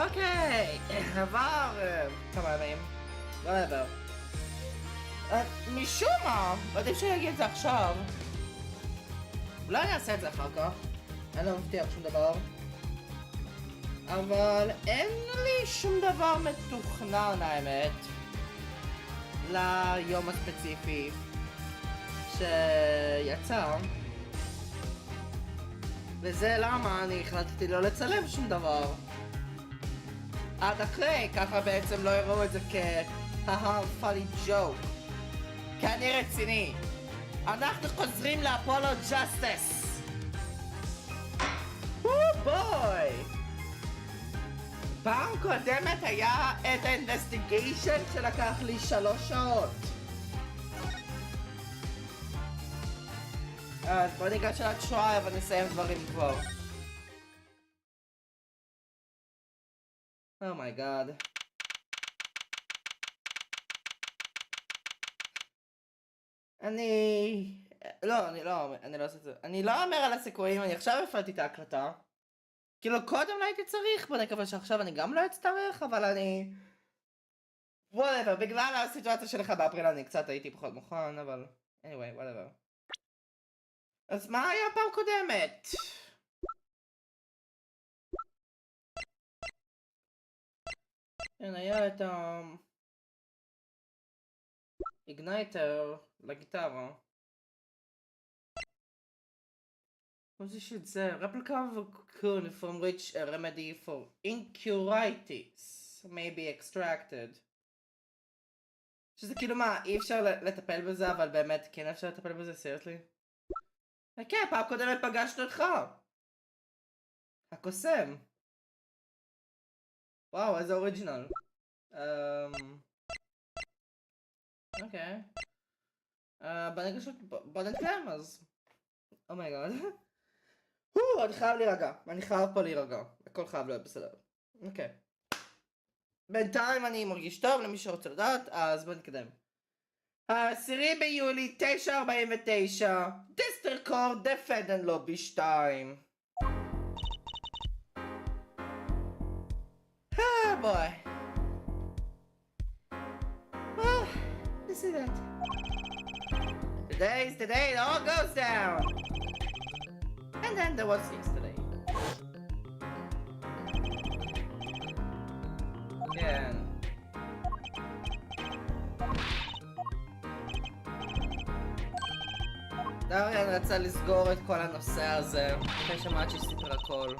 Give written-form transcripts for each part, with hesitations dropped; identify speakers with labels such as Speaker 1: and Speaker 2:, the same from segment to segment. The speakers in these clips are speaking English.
Speaker 1: אוקיי, עבר כמה ימים, whatever. משום מה, עדיף שאני אגיד את זה עכשיו. אולי אני אעשה את זה אחר כך, אני לא מבטיח שום דבר. אבל אין לי שום דבר מתוכנן האמת ליום הספציפי שיצא. וזה למה אני החלטתי לא לצלם שום דבר עד אחרי, ככה בעצם לא יראו את זה funny joke. כי אני רציני, אנחנו חוזרים לאפולו ג'סטיס. בוי, פעם קודמת היה את האינבסטיגיישן שלקח לי 3 שעות. אז בוא ניגש על הטריי ונסיים דברים כבר. אומייגאד. אני לא עושה את זה. אני לא אומר על הסיכויים, אני עכשיו הפעלתי את ההקלטה. כאילו קודם לא הייתי צריך, בוא נקווה שעכשיו אני גם לא אצטרך, אבל אני... whatever, בגלל הסיטואציה שלך באפריל אני קצת הייתי פחות מוכן, אבל... anyway, whatever. אז מה היה פעם קודמת? כן, היה את איגנייטר לגיטרה. מה זה שזה? רפליקה וקוקון from which a remedy for incuritis may be extracted. שזה כאילו מה, אי אפשר לטפל בזה, אבל באמת כן אפשר לטפל בזה, seriously? כן, פעם קודמת פגשנו אותך. הקוסם. וואו, איזה אוריג'ינל. אוקיי. בוא נתקדם אז. אומייגאד. אני חייב להירגע. אני חייב פה להירגע. הכל חייב להיות בסדר. אוקיי. בינתיים אני מרגיש טוב למי שרוצה לדעת, אז בוא נתקדם. 10 ביולי 9:49, דיסטרקורד דפדן לובי 2. Boy. Well, this is it. Today's the day it all goes down. And then there was yesterday. Again. דריאן רצה לסגור את כל הנושא הזה, אחרי שמעת שסיפר הכל.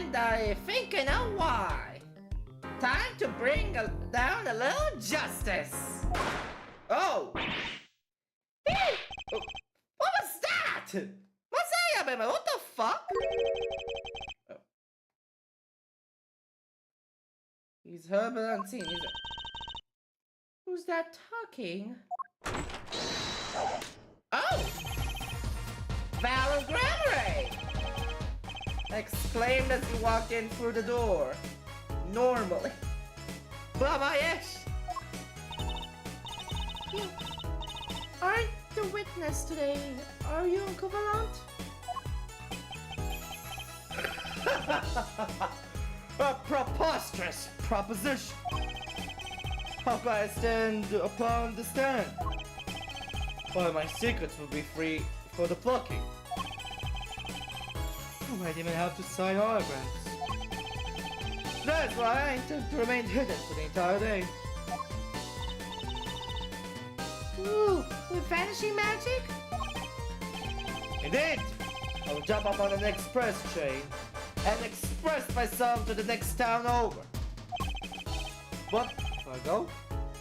Speaker 1: And I think I know why. Time to bring down a little justice. Oh! What was that? מה זה היה באמת? What the fuck? He's herbal unseen, is it? Who's that talking? Oh! Valor Grammary! Exclaimed as he walked in through the door. Normally. Baba Yesh! You aren't the witness today, are you, Uncle Valant? A preposterous proposition. How can I stand upon the stand? Why, my secrets will be free for the plucking. I might even have to sign autographs. That's why I intend to remain hidden for the entire day. Ooh, with vanishing magic? Indeed! I will jump up on an express train and express myself to the next town over. But if I go,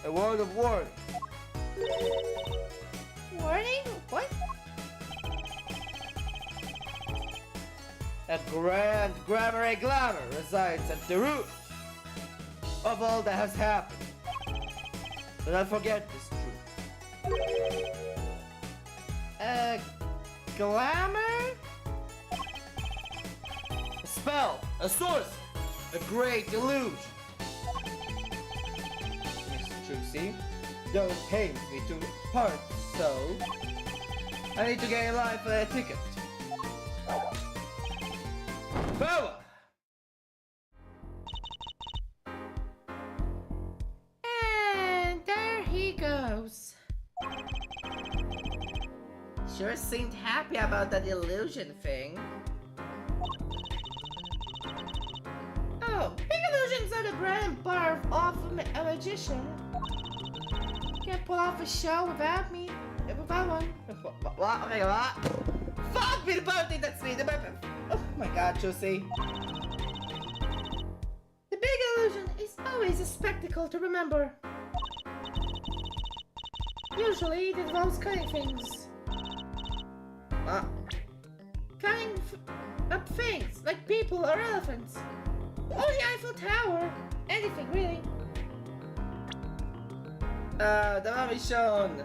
Speaker 1: a word of warning. Warning? What? A grand grammar glamour resides at the root of all that has happened. Do not forget this truth. Glamour? A spell, a source, a great illusion. Miss Trucy, don't paint me to part so. I need to get in line for a ticket. Forward! And there he goes. Sure seemed happy about that illusion thing. Oh, big illusions are the bread and butter of a magician. Can't pull off a show without me. Without one. What? Okay, what? Fuck me, the birthday, that's me, the birthday. Oh my god, Josie. The big illusion is always a spectacle to remember. Usually it involves cutting things. What? Cutting up things, like people or elephants. Or the Eiffel Tower. Anything, really. דבר ראשון.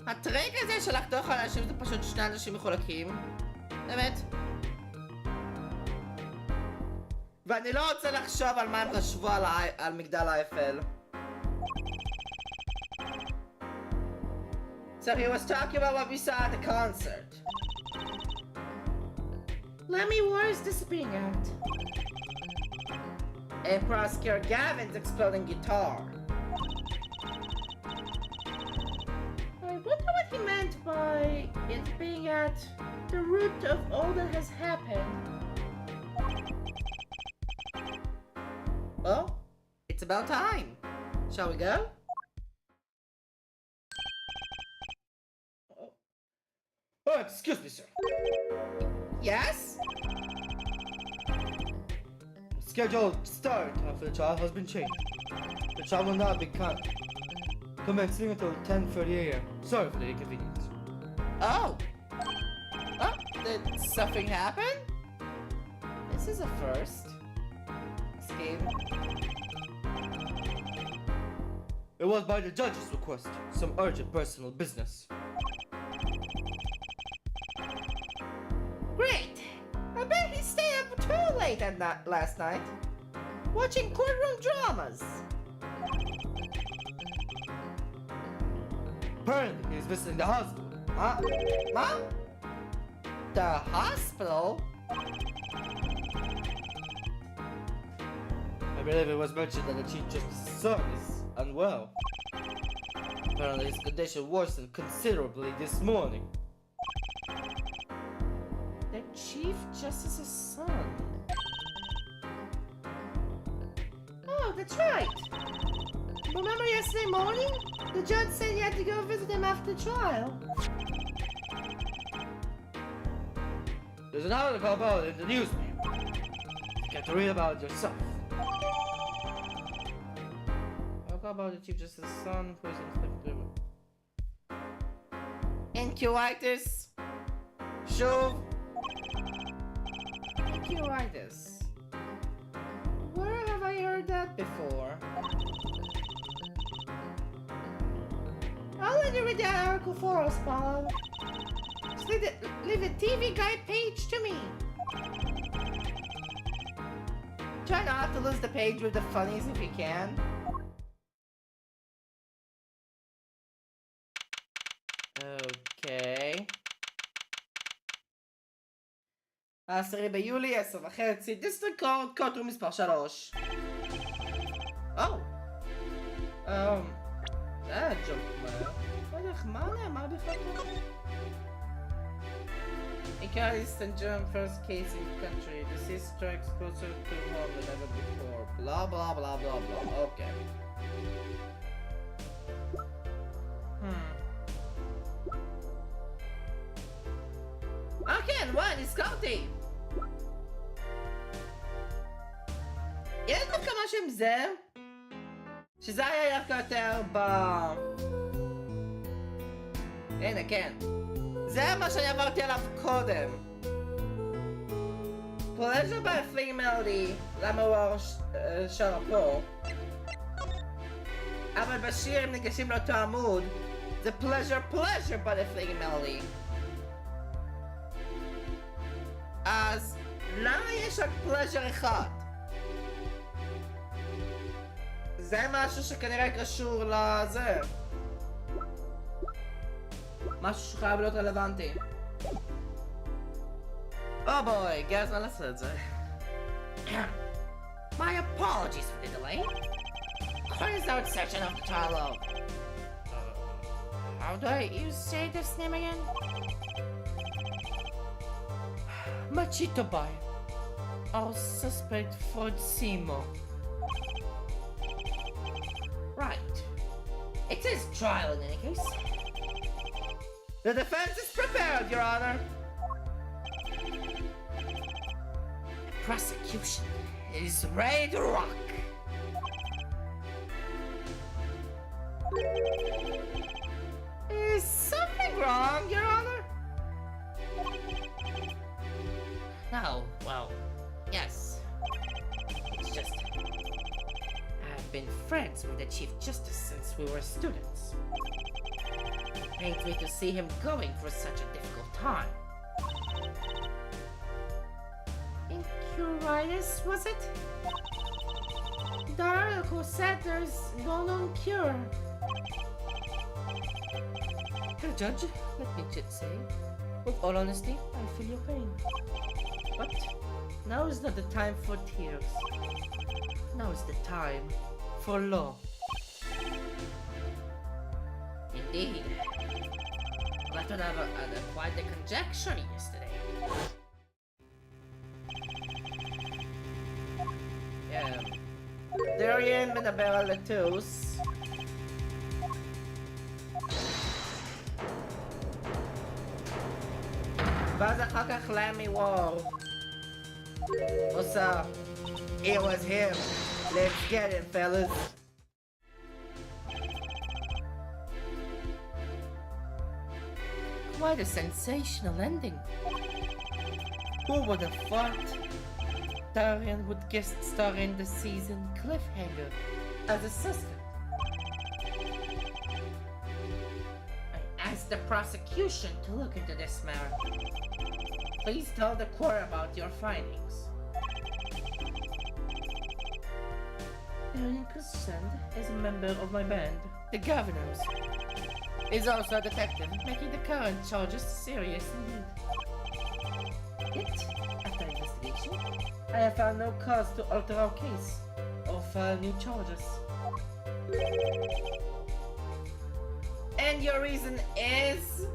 Speaker 1: הטרק הזה של לחתוך על אנשים זה פשוט שני אנשים מחולקים. באמת. ואני לא רוצה לחשוב על מה הם חשבו על מגדל האייפל. So he was talking about what we saw at the concert. Lemmy War's disappearing act. And Prosecutor Gavin's exploding guitar. I wonder what he meant by it being at the root of all that has happened. Well, it's about time. Shall we go? Oh, excuse me, sir. Yes? The scheduled start of the trial has been changed. The trial will not be commencing until 10:30 a.m. Sorry for the inconvenience. Oh! Oh, did something happen? This is a first. Scheme. It was by the judge's request. Some urgent personal business. Great! I bet he stayed up too late at last night. Watching courtroom dramas. Apparently he's visiting the hospital. Huh? Mom? The hospital? I believe it was mentioned that the Chief Justice's son is unwell. Apparently his condition worsened considerably this morning. The Chief Justice's son? Oh, that's right! Remember yesterday morning? The judge said you had to go visit him after the trial. There's an article about it in the newspaper. You get to read about it yourself. Article about the Chief Justice's son, who is inspector. Incuitis. Shove. Incuitis. Where have I heard that before? I'll let you read that article for us, Bob. Just leave the TV guide page to me. Try not to lose the page with the funnies if you can. Okay. 10 ביולי, 10:30, דיסטריקט קורט, קורטרום מספר 3. זה היה ג'וק מהר. לא יודע איך, מה נאמר בכלל פה? East and German first case in the country. The sea strikes closer to home than ever before. Blah blah blah blah blah. Okay. כן, וואי, נזכרתי! יש דווקא משהו עם זה, שזה היה דווקא יותר הנה, כן. זה מה שאני עברתי עליו קודם. פלז'ר בפלינג מלודי, למה הוא שר פה? אבל בשיר הם ניגשים לאותו עמוד, זה פלז'ר בפלינג מלודי. אז למה יש רק פלז'ר אחד? זה משהו שכנראה קשור לזה. משהו שחייב להיות רלוונטי. Oh boy, הגיע הזמן לעשות את זה.
Speaker 2: My apologies for the delay. Close out section of the dialogue. How do you say this name again?
Speaker 1: Machito Bay. Our suspect Ford Seymour.
Speaker 2: Right. It is trial in any case.
Speaker 1: The defense is prepared, Your Honor.
Speaker 2: The prosecution is ready to rock.
Speaker 1: Is something wrong, Your Honor?
Speaker 2: No, well, yes. It's just... I've been friends with the Chief Justice since we were students. Hate me to see him going through such a difficult time. Incuritis, was it? The article said there's no known cure.
Speaker 1: Hey, Judge, let me just say, with all honesty, I feel your pain. But now is not the time for tears. Now is the time for law.
Speaker 2: Indeed. That would have quite the conjecture yesterday.
Speaker 1: ירין מדבר על לטוס. ואז אחר כך למי וור עושה It was him. Let's get it, fellas. Quite a sensational ending. Who would have thought Darian would guest star in the season Cliffhanger as a suspect?
Speaker 2: I asked the prosecution to look into this matter. Please tell the court about your findings.
Speaker 1: Darian is a member of my band, the Governors. He's also a detective, making the current charges serious indeed. Yet, after investigation, I have found no cause to alter our case or file new charges. And your reason is?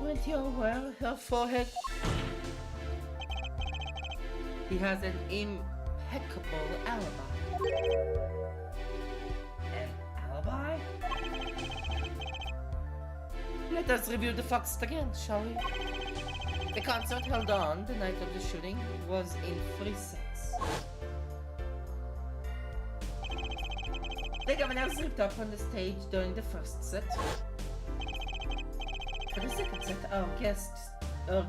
Speaker 1: Weren't you aware her forehead? He has an impeccable alibi.
Speaker 2: An alibi?
Speaker 1: Let us review the facts again, shall we? The concert held on the night of the shooting was in 3 sets. The governor slipped up on the stage during the first set. For the second set, our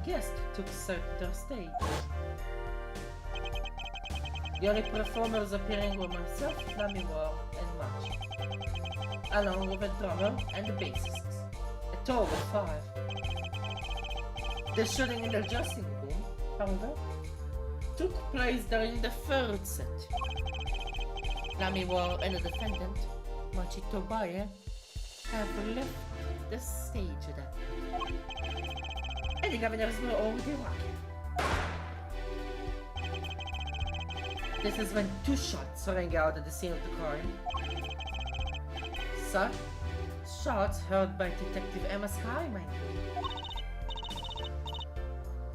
Speaker 1: guest took center stage. The only performers appearing were myself, Lamimore, and Match, along with a drummer and the bassists, a total of 5. The shooting in the dressing room, however, took place during the third set. Lamimore and the defendant, Machito Baye, have left the stage at that point. And the governors were already rocking. This is when 2 shots rang out at the scene of the crime. Such shots heard by Detective Emma Sky, mind you.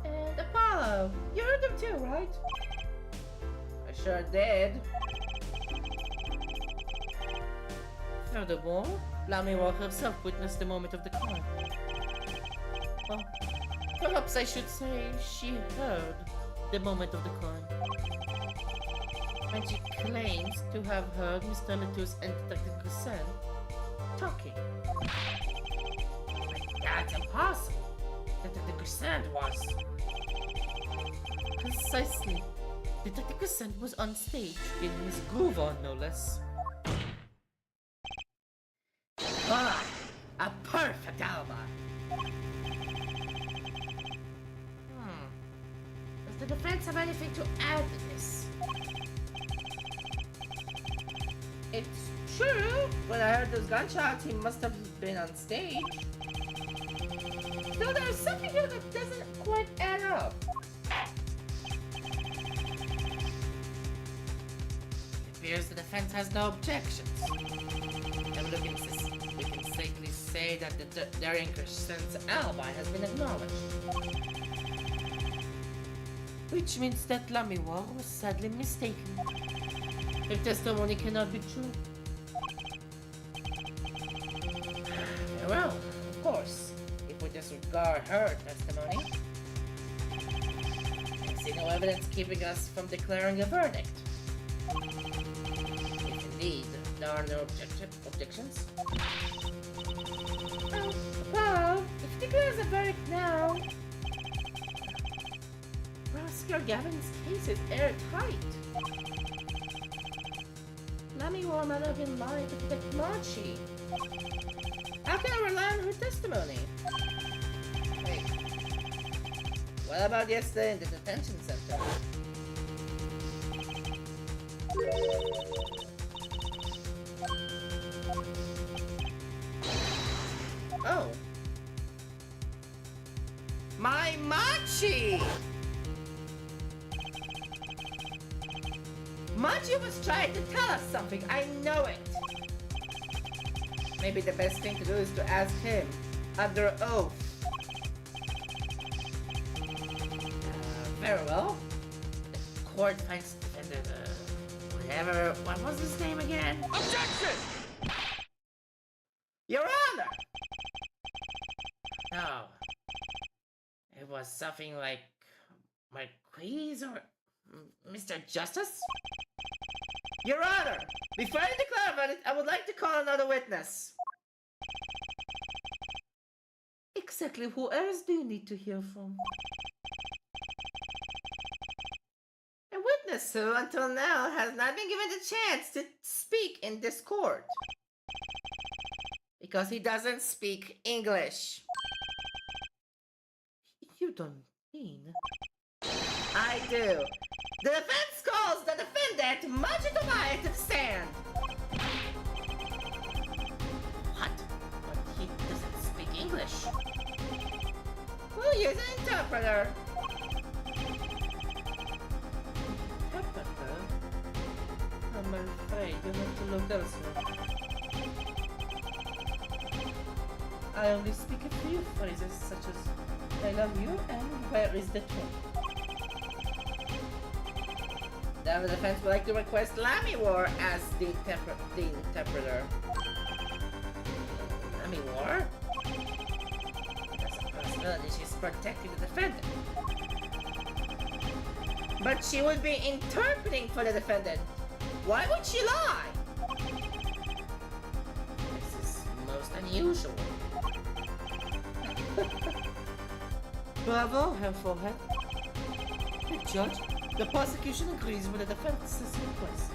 Speaker 1: And Apollo, you heard them too, right? I sure did. Furthermore, Lamimore herself witnessed the moment of the crime. Well, perhaps I should say she heard the moment of the crime. And she claims to have heard Mr. Letus and Detective Grissom talking.
Speaker 2: That's impossible. Detective Grissom was...
Speaker 1: Precisely. Detective Grissom was on stage getting his groove on, no less.
Speaker 2: Ah, a perfect alibi. Does the defense have anything to add to this?
Speaker 1: It's true. When I heard those gunshots, he must have been on stage. Though there's something here that doesn't quite add up.
Speaker 2: It appears the defense has no objections. And we can safely say that their inconscient's alibi has been acknowledged. Which means that Lamiwar was sadly mistaken. Her testimony cannot be true. Well, of course, if we disregard her testimony, I see no evidence keeping us from declaring a verdict. If indeed there are no objections. Well, if he declares a verdict now, Prosecutor Gavin's case is airtight. Lamiwar might have been lying to protect Machi. How can I rely on her testimony? Wait. What about yesterday in the detention center? Oh. My Machi! Machi was trying to tell us something, I know it! Maybe the best thing to do is to ask him, under oath. Very well. The court finds defendant, whatever, what was his name again? Objection! Your Honor! No. It was something like Marquise or Mr. Justice? Your Honor! Before I declare about it, I would like to call another witness. Exactly who else do you need to hear from? A witness who, until now, has not been given the chance to speak in this court. Because he doesn't speak English. You don't mean... I do. The defense calls the defendant Machi Tobias to the stand. What? But he doesn't speak English. We'll use an interpreter. Interpreter? I'm afraid you have to look elsewhere. I only speak a few phrases such as I love you and where is the truth? Now the defense would like to request Lamiwar as the interpreter. Lamiwar? There's a possibility she's protecting the defendant. But she would be interpreting for the defendant. Why would she lie? This is most unusual. Bravo, Herr Forehead. The judge, the prosecution agrees with the defense's request.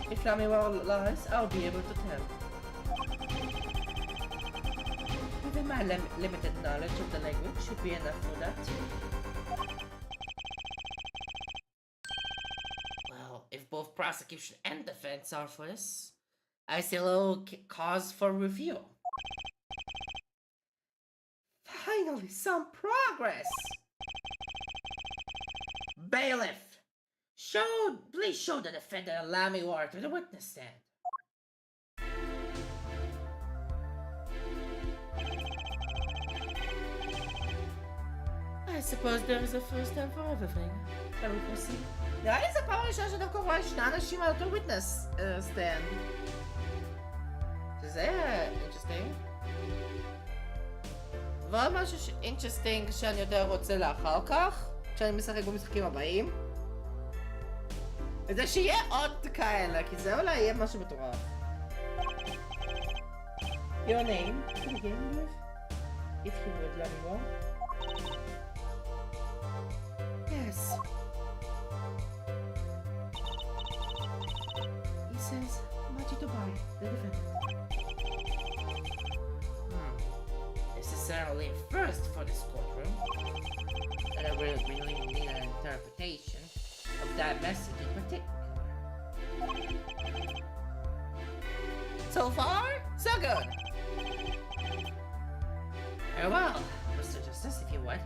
Speaker 2: If Lamiwar lies, I'll be able to tell. Even my limited knowledge of the language should be enough for that. Well, if both prosecution and defense are for this, I see little cause for review. Finally, some progress! Bailiff! Please show the defendant Lamiwar to the witness stand. I suppose there is a first time for everything. Shall we proceed? נראה לי זה פעם ראשונה שדווקא רואה שני אנשים על אותו witness stand. שזה interesting. ועוד משהו אינטרסטינג שאני יותר רוצה לאחר כך, כשאני משחק במשחקים הבאים, וזה שיהיה עוד כאלה, כי זה אולי יהיה משהו מטורף. Your name, to begin with, if you would, Lamiwar. Yes. He says, Machi Tobias, the defendant. Necessarily a first for this courtroom, and I will really need an interpretation of that message in particular. So far, so good. Very well, Mr. Justice, if you would.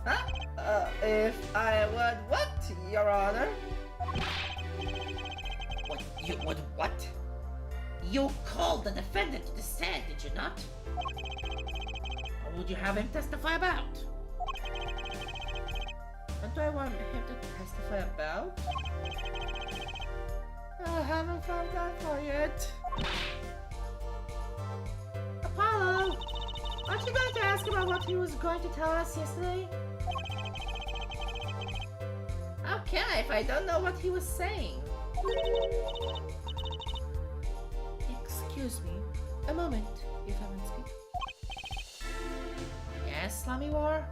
Speaker 1: Huh? If I would what, Your Honor?
Speaker 2: What, you would what? You called the defendant to the stand, did you not? What would you have him testify about?
Speaker 1: What do I want him to testify about? I haven't found that far yet.
Speaker 2: Apollo! Aren't you going to ask about what he was going to tell us yesterday?
Speaker 1: How can I if I don't know what he was saying?
Speaker 2: Excuse me, a moment, if I might speak. Yes, Slimy War?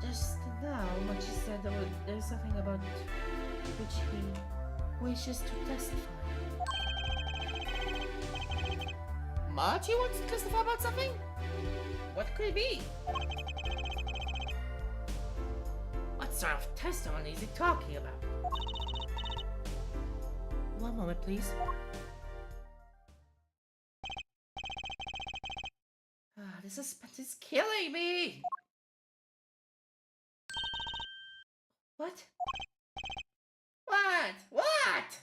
Speaker 2: Just now, Machi said there's something about which he wishes to testify.
Speaker 1: Machi wants to testify about something? What could it be?
Speaker 2: What sort of testimony is he talking about? One moment, please. This suspense is killing me! What?
Speaker 1: What? What?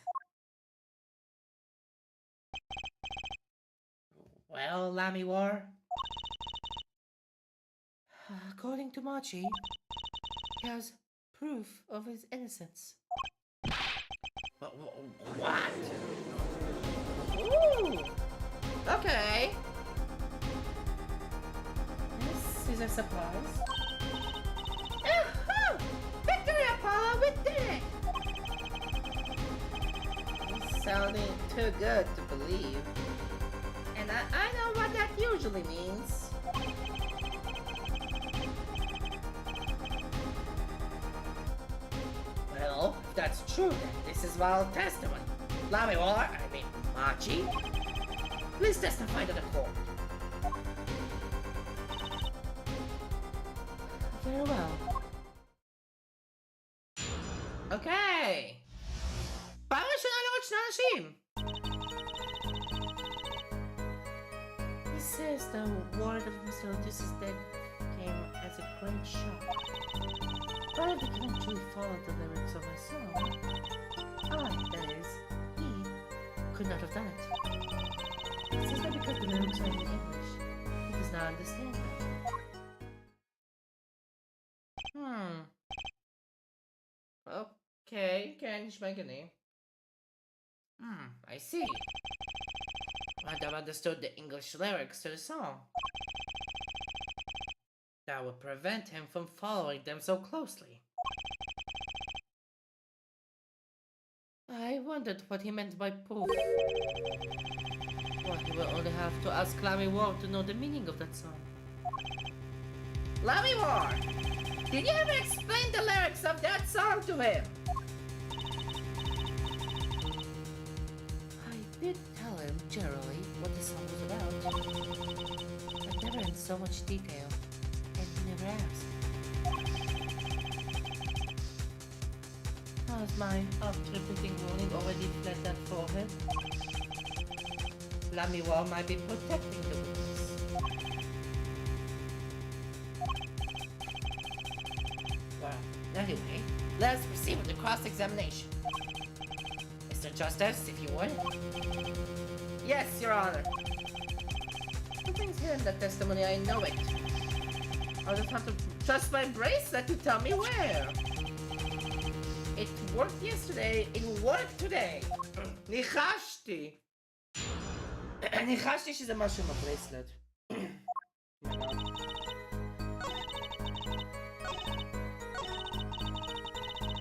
Speaker 2: Well, Lammy War. According to Machi, he has proof of his innocence.
Speaker 1: What? Ooh! Okay.
Speaker 2: This is a surprise.
Speaker 1: Yahoo! Victory, Apollo! We did it! It's sounding too good to believe. And I know what that usually means.
Speaker 2: Well, if that's true, then this is valid testimony. Lammy War, I mean Machi, please testify to the court. Very well.
Speaker 1: Okay.
Speaker 2: פעם ראשונה לראות שני אנשים. He says the word of Mr. Odysseus' death came as a great shock. But if he can actually follow the lyrics of my song, that is, he could not have done it. He says that because the lyrics are in English, he does not understand them.
Speaker 1: Okay, can you make a name?
Speaker 2: I see. I'd have understood the English lyrics to the song. That would prevent him from following them so closely. I wondered what he meant by proof. Well, he will only have to ask Lammy War to know the meaning of that song.
Speaker 1: Lammy War! Did you ever explain the lyrics of that song to him?
Speaker 2: I did tell him generally what the song was about, but never in so much detail, and he never asked. Has my oft-repeating warning already fled that forehead? Lammy War might be protecting the witness. Well, anyway, let's proceed with the cross-examination. Mr. Justice, if you would.
Speaker 1: Yes, Your Honor. Something's here in that testimony, I know it. I'll just have to trust my bracelet to tell me where. It worked yesterday, it worked today. ניחשתי. ניחשתי שזה משהו עם הברייסלט.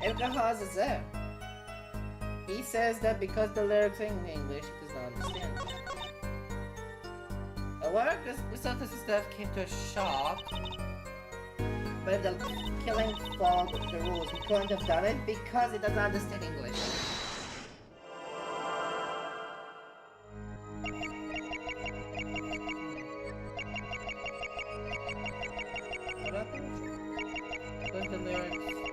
Speaker 1: איך ככה זה? He says that because the lyrics are in English, he does not understand. Well, Mr. Death came to a shock. But if the killing followed the rules, he couldn't have done it because he doesn't understand English. What happened? Because the lyrics were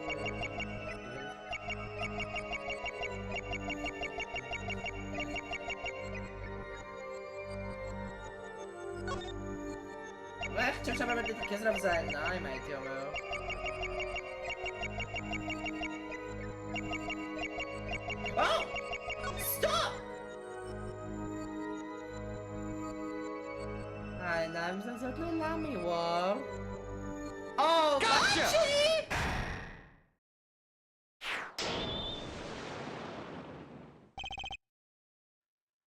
Speaker 1: איך שאפשר באמת להתרכז עליו זה העיניים, הייתי אומר. Oh! Stop! העיניים זזות ללמי, וואו. Oh, מאצ'י!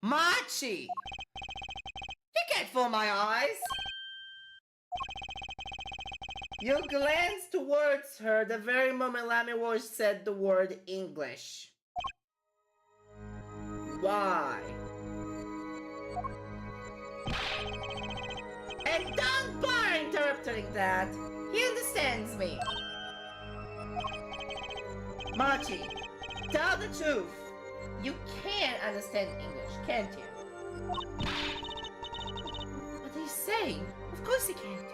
Speaker 1: Machi! You can't fool my eyes! You glanced towards her the very moment Lammy Wash said the word English. Why? And don't bother interrupting that. He understands me. Machi, tell the truth. You can't understand English, can't you? What are you saying? Of course he can't.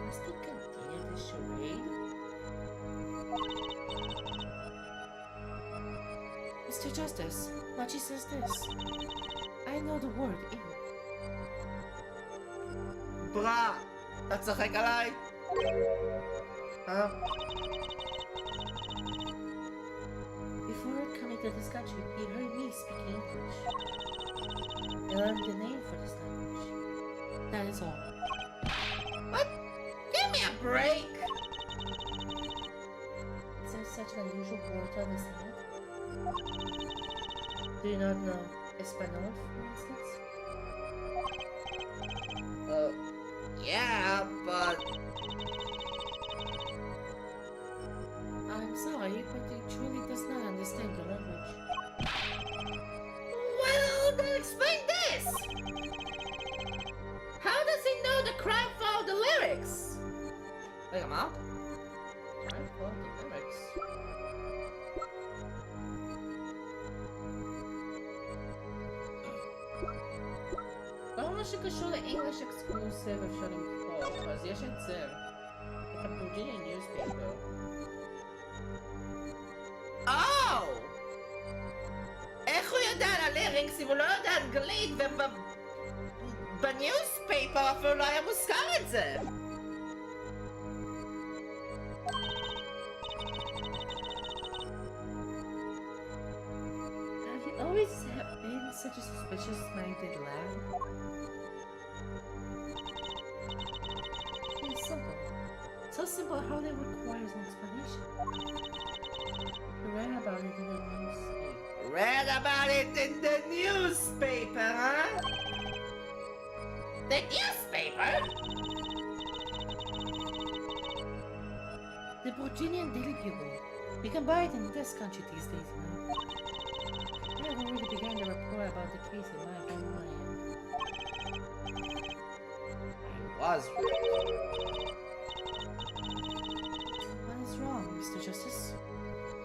Speaker 1: Must he continue this charade? Mr. Justice, Machi says this. I know the word English. Bra! אתה צוחק עליי? Before coming to this country, he heard me speaking English. I learned the name for this language. That is all. What? Give me a break! Is there such an unusual word to understand? Do you not know Espanol, for instance? Yeah, but... I'm sorry, but he truly does not understand the language. Well, then explain this! How does he know the crowd follow the lyrics? Wait, I'm out? Crowd follow the lyrics? לא שקשור לאנגליש אקסקלוסיב אפשר למחוק, אז יש את זה. את הווירג'יניה ניוזפייפר. Oh! איך הוא יודע על הליריקס אם הוא לא יודע אנגלית ובניוזפייפר אפילו לא היה מוזכר את זה? Have you always been such a suspicious-minded lad? It's simple. So simple how it requires an explanation. You read about it in the newspaper. Read about it in the newspaper, huh? The newspaper? The Virginian Daily Bugle. You can buy it in this country these days, you know. I have already begun to report about the case in my homeland. I was right. What is wrong, Mr. Justice?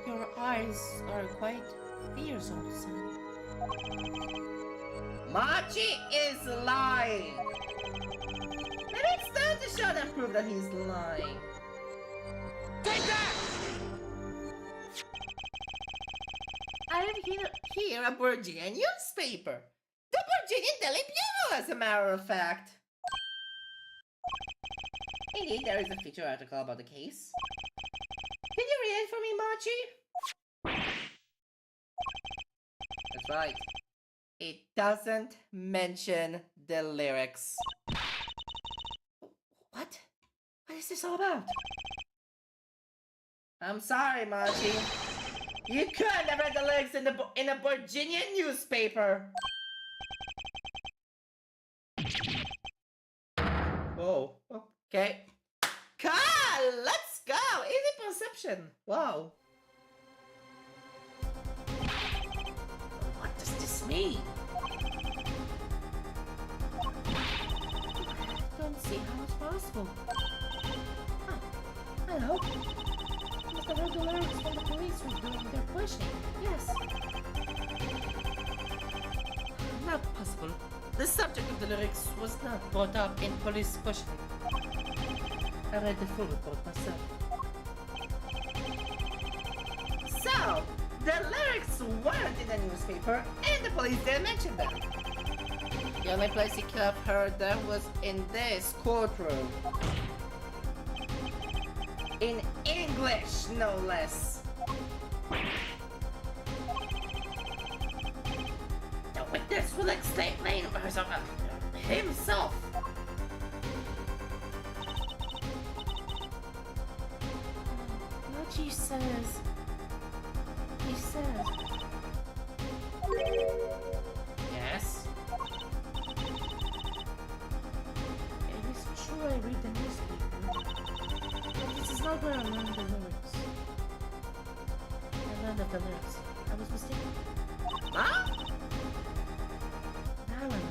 Speaker 1: Your eyes are quite fierce all of a sudden. Machi is lying! Maybe it's time to show them proof that he's lying. Take that! I have here a Virginian newspaper. The Virginian Daily Bugle, as a matter of fact. Indeed, there is a feature article about the case. Can you read it for me, Machi? That's right. It doesn't mention the lyrics. What? What is this all about? I'm sorry, Machi. You couldn't have read the lyrics in a Virginian newspaper. Whoa. Okay. Carl, let's go. Easy perception. Wow. What does this mean? I don't see how it's possible. Huh. Hello. You must have heard the lyrics when the police were doing their questioning. Yes. Not possible. The subject of the lyrics was not brought up in police questioning. I read the full report myself. So, the lyrics weren't in the newspaper, and the police didn't mention them. The only place he could have heard them was in this courtroom. In English, no less.
Speaker 2: The witness will explain himself. What he says. He says. Yes. It is true I read the newspaper. But this is not where I learned the lyrics. I learned of the lyrics. I was mistaken.
Speaker 1: Huh?
Speaker 2: Now I remember.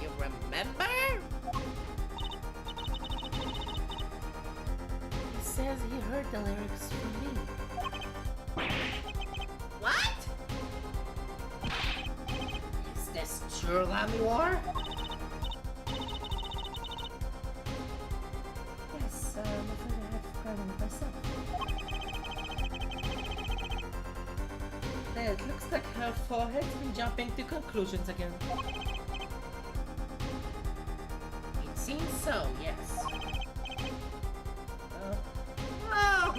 Speaker 1: You remember?
Speaker 2: He says he heard the lyrics from me.
Speaker 1: What? Is this true, Lamiwar?
Speaker 2: Yes, I'm afraid I have cried on it myself.
Speaker 1: It looks like her forehead's been jumping to conclusions again.
Speaker 2: It seems so, yes.
Speaker 1: Oh!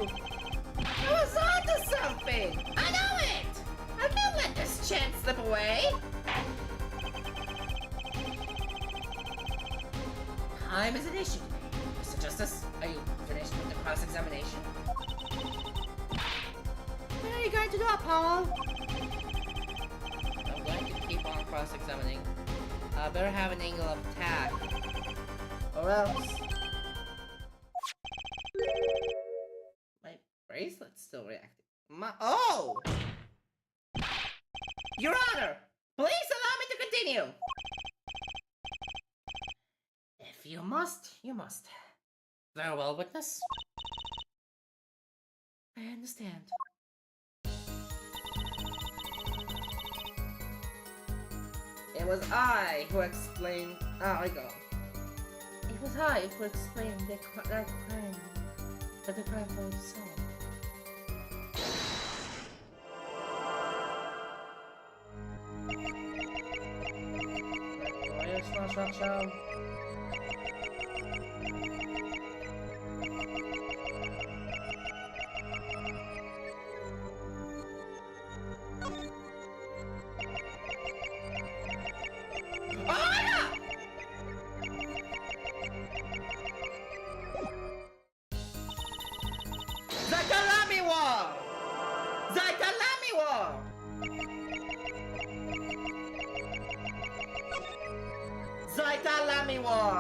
Speaker 1: I was onto something! I know it! I can't let this chance slip away!
Speaker 2: Time is an issue today. Mr. Justice, are you finished with the cross-examination?
Speaker 1: What are you going to do, Paul? I'm going to keep on cross-examining. I better have an angle of attack. Or else... my bracelet's still reacting. Oh! Your Honor! Please allow me to continue!
Speaker 2: If you must, you must. Very well, witness. I understand.
Speaker 1: It was I who explained... Oh, I go.
Speaker 2: It was I who explained that crime followed the song.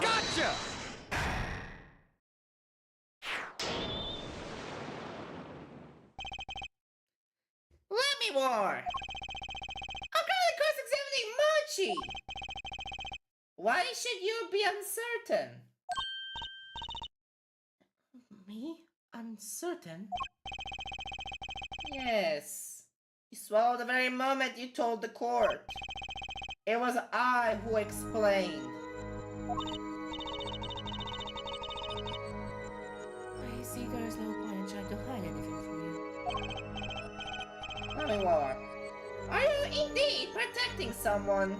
Speaker 3: Gotcha!
Speaker 1: Lamiwar! I'm currently cross-examining Mochi! Why should you be uncertain?
Speaker 2: Me? Uncertain?
Speaker 1: Yes. You swallowed the very moment you told the court. It was I who explained.
Speaker 2: I see there is no point in trying to hide anything from you.
Speaker 1: Lamiwar, are you indeed protecting someone?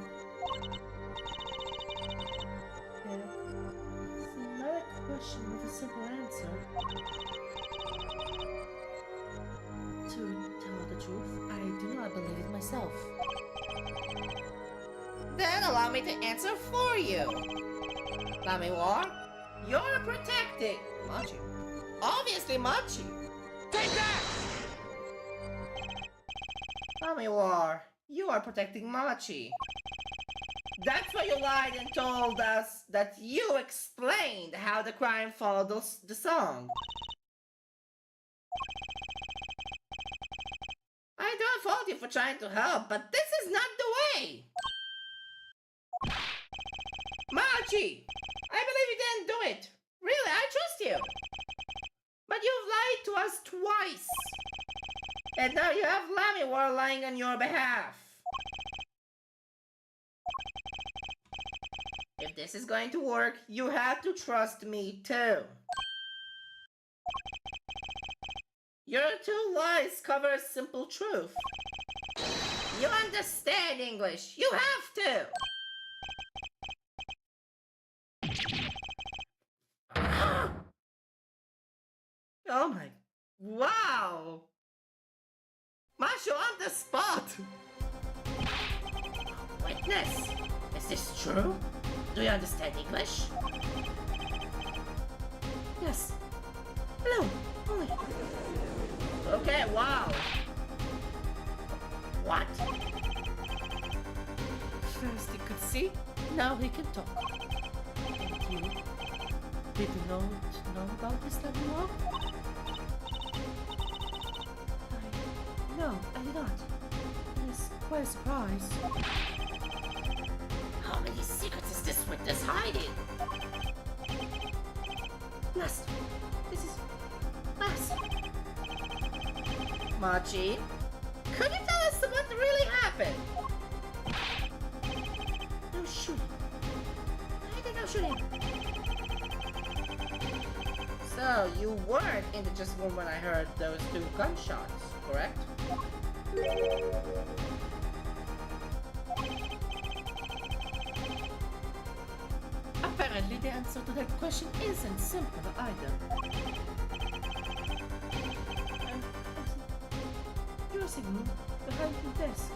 Speaker 2: It's not a question with a simple answer. To tell the truth, I do not believe it myself.
Speaker 1: Then allow me to answer for you. Lamiwar, you're protecting Mochi. Obviously Mochi.
Speaker 3: Take that!
Speaker 1: Lamiwar, you are protecting Mochi. That's why you lied and told us that you explained how the crime followed the song. I don't fault you for trying to help, but this is not the way. Mochi, I believe you didn't do it. Really, I trust you. But you've lied to us twice. And now you have Lamiwar lying on your behalf. If this is going to work, you have to trust me too. Your two lies cover a simple truth.
Speaker 2: You understand English. You have to.
Speaker 1: Oh my... Wow! Macho on the spot!
Speaker 2: Witness, is this true? Do you understand English? Yes. Hello. Only.
Speaker 1: Okay, wow!
Speaker 2: What? First he could see, now he can talk. And you did not know about this level? No, I did not. It is quite a surprise. How many secrets is this witness hiding? Last. This is last.
Speaker 1: Machi, could you tell us what really happened?
Speaker 2: No shooting. I did no shooting.
Speaker 1: So, you weren't in the dressing room when I heard those 2 gunshots, correct?
Speaker 2: Apparently the answer to that question isn't simple either. Dressing room behind the desk.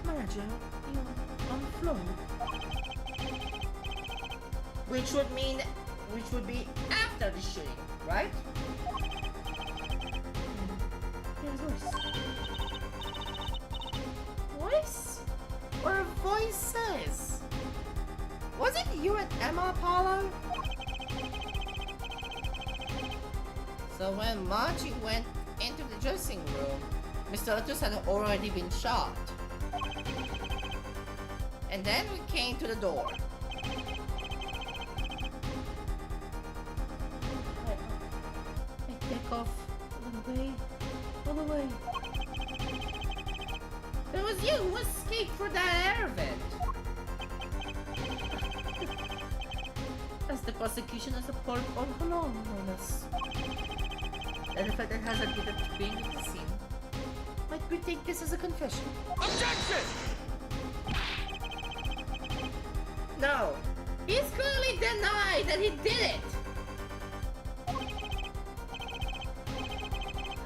Speaker 2: Manager, you're on the floor.
Speaker 1: Which would be after the shooting, right?
Speaker 2: There's a voice.
Speaker 1: Voice? Or voices? Was it you and Emma, Apollo? So when Machi went into the dressing room, Mr. Lotus had already been shot. And then we came to the door.
Speaker 2: I take off all the way.
Speaker 1: It was you who escaped for that air vent.
Speaker 2: As the prosecution has a part all along on us. And the fact that has admitted to being at the scene, might we take this as a confession?
Speaker 3: Objection!
Speaker 1: No, he's clearly denied that he did it.
Speaker 2: I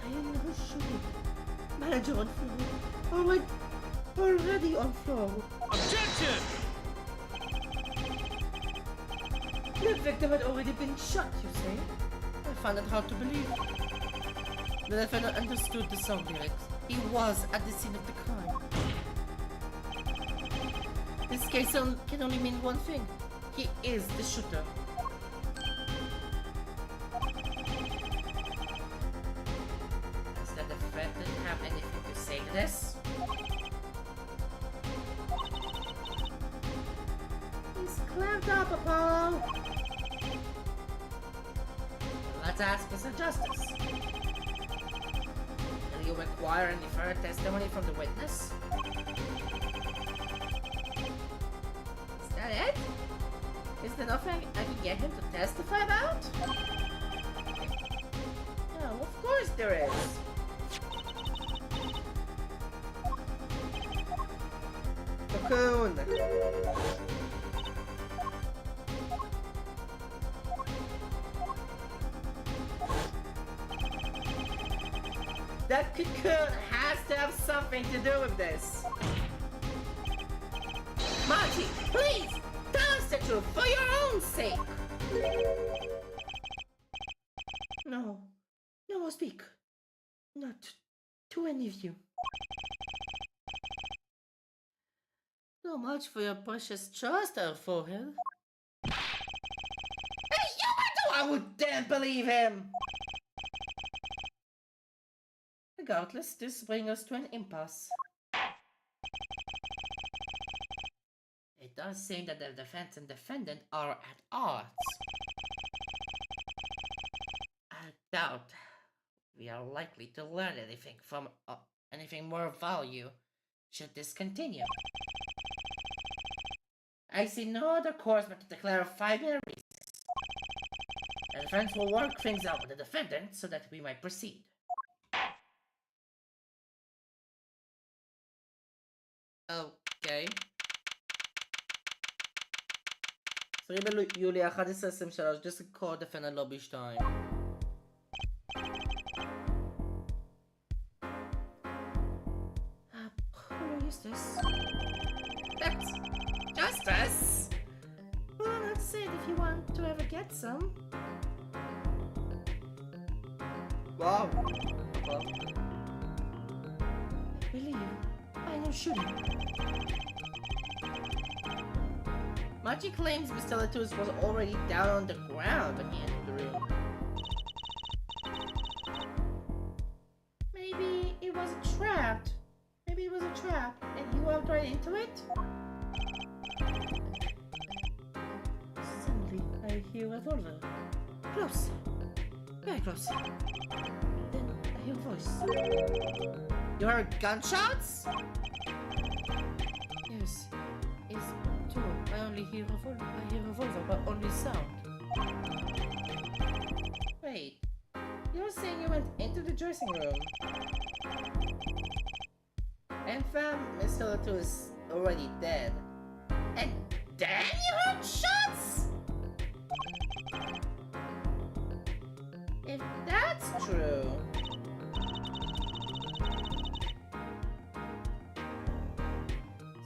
Speaker 2: am never shooting. Manager on floor. Already on floor.
Speaker 3: Objection!
Speaker 2: The victim had already been shot, you say?
Speaker 1: I found it hard to believe. The defendant understood the song lyrics. He was at the scene of the crime. This case can only mean one thing. He is the shooter.
Speaker 2: Does the defendant have anything to say to this?
Speaker 1: He's clamped up, Apollo.
Speaker 2: Let's ask Mr. Justice. Will you require any further testimony from the witness?
Speaker 1: Is that it? Is there nothing I can get him to testify about? No, of course there is. Cocoon. That cocoon has to have something to do with this. Machi, please, tell us the truth for your own sake.
Speaker 2: No. No more speak. Not to any of you.
Speaker 1: So much for your precious trust, our forehead. Hey, you were the one who didn't believe him! Regardless, this brings us to an impasse.
Speaker 2: It does seem that the defense and defendant are at odds. I doubt we are likely to learn anything more of value should this continue. I see no other course but to declare a 5-minute recess. The defense will work things out with the defendant so that we might proceed. Okay.
Speaker 1: 20 ביולי 11:23, דיסקורד דפנה לובי 2.
Speaker 2: Who is this? That's Justice! Well, that's it if you want to ever get some.
Speaker 1: וואו.
Speaker 2: Believe. I know shooting.
Speaker 1: Machi claims Mr. Latus was already down on the ground when he entered the room.
Speaker 2: Maybe it was a trap. Maybe it was a trap and he walked right into it? Suddenly, I hear a revolver. Close. Very close. Then I hear a voice.
Speaker 1: You heard gunshots?
Speaker 2: Yes. It's true. I only hear revolver. I hear revolver, but only sound.
Speaker 1: Wait. You're saying you went into the dressing room and found Mr. Latus already dead.
Speaker 2: And then you heard shots?
Speaker 1: If that's true,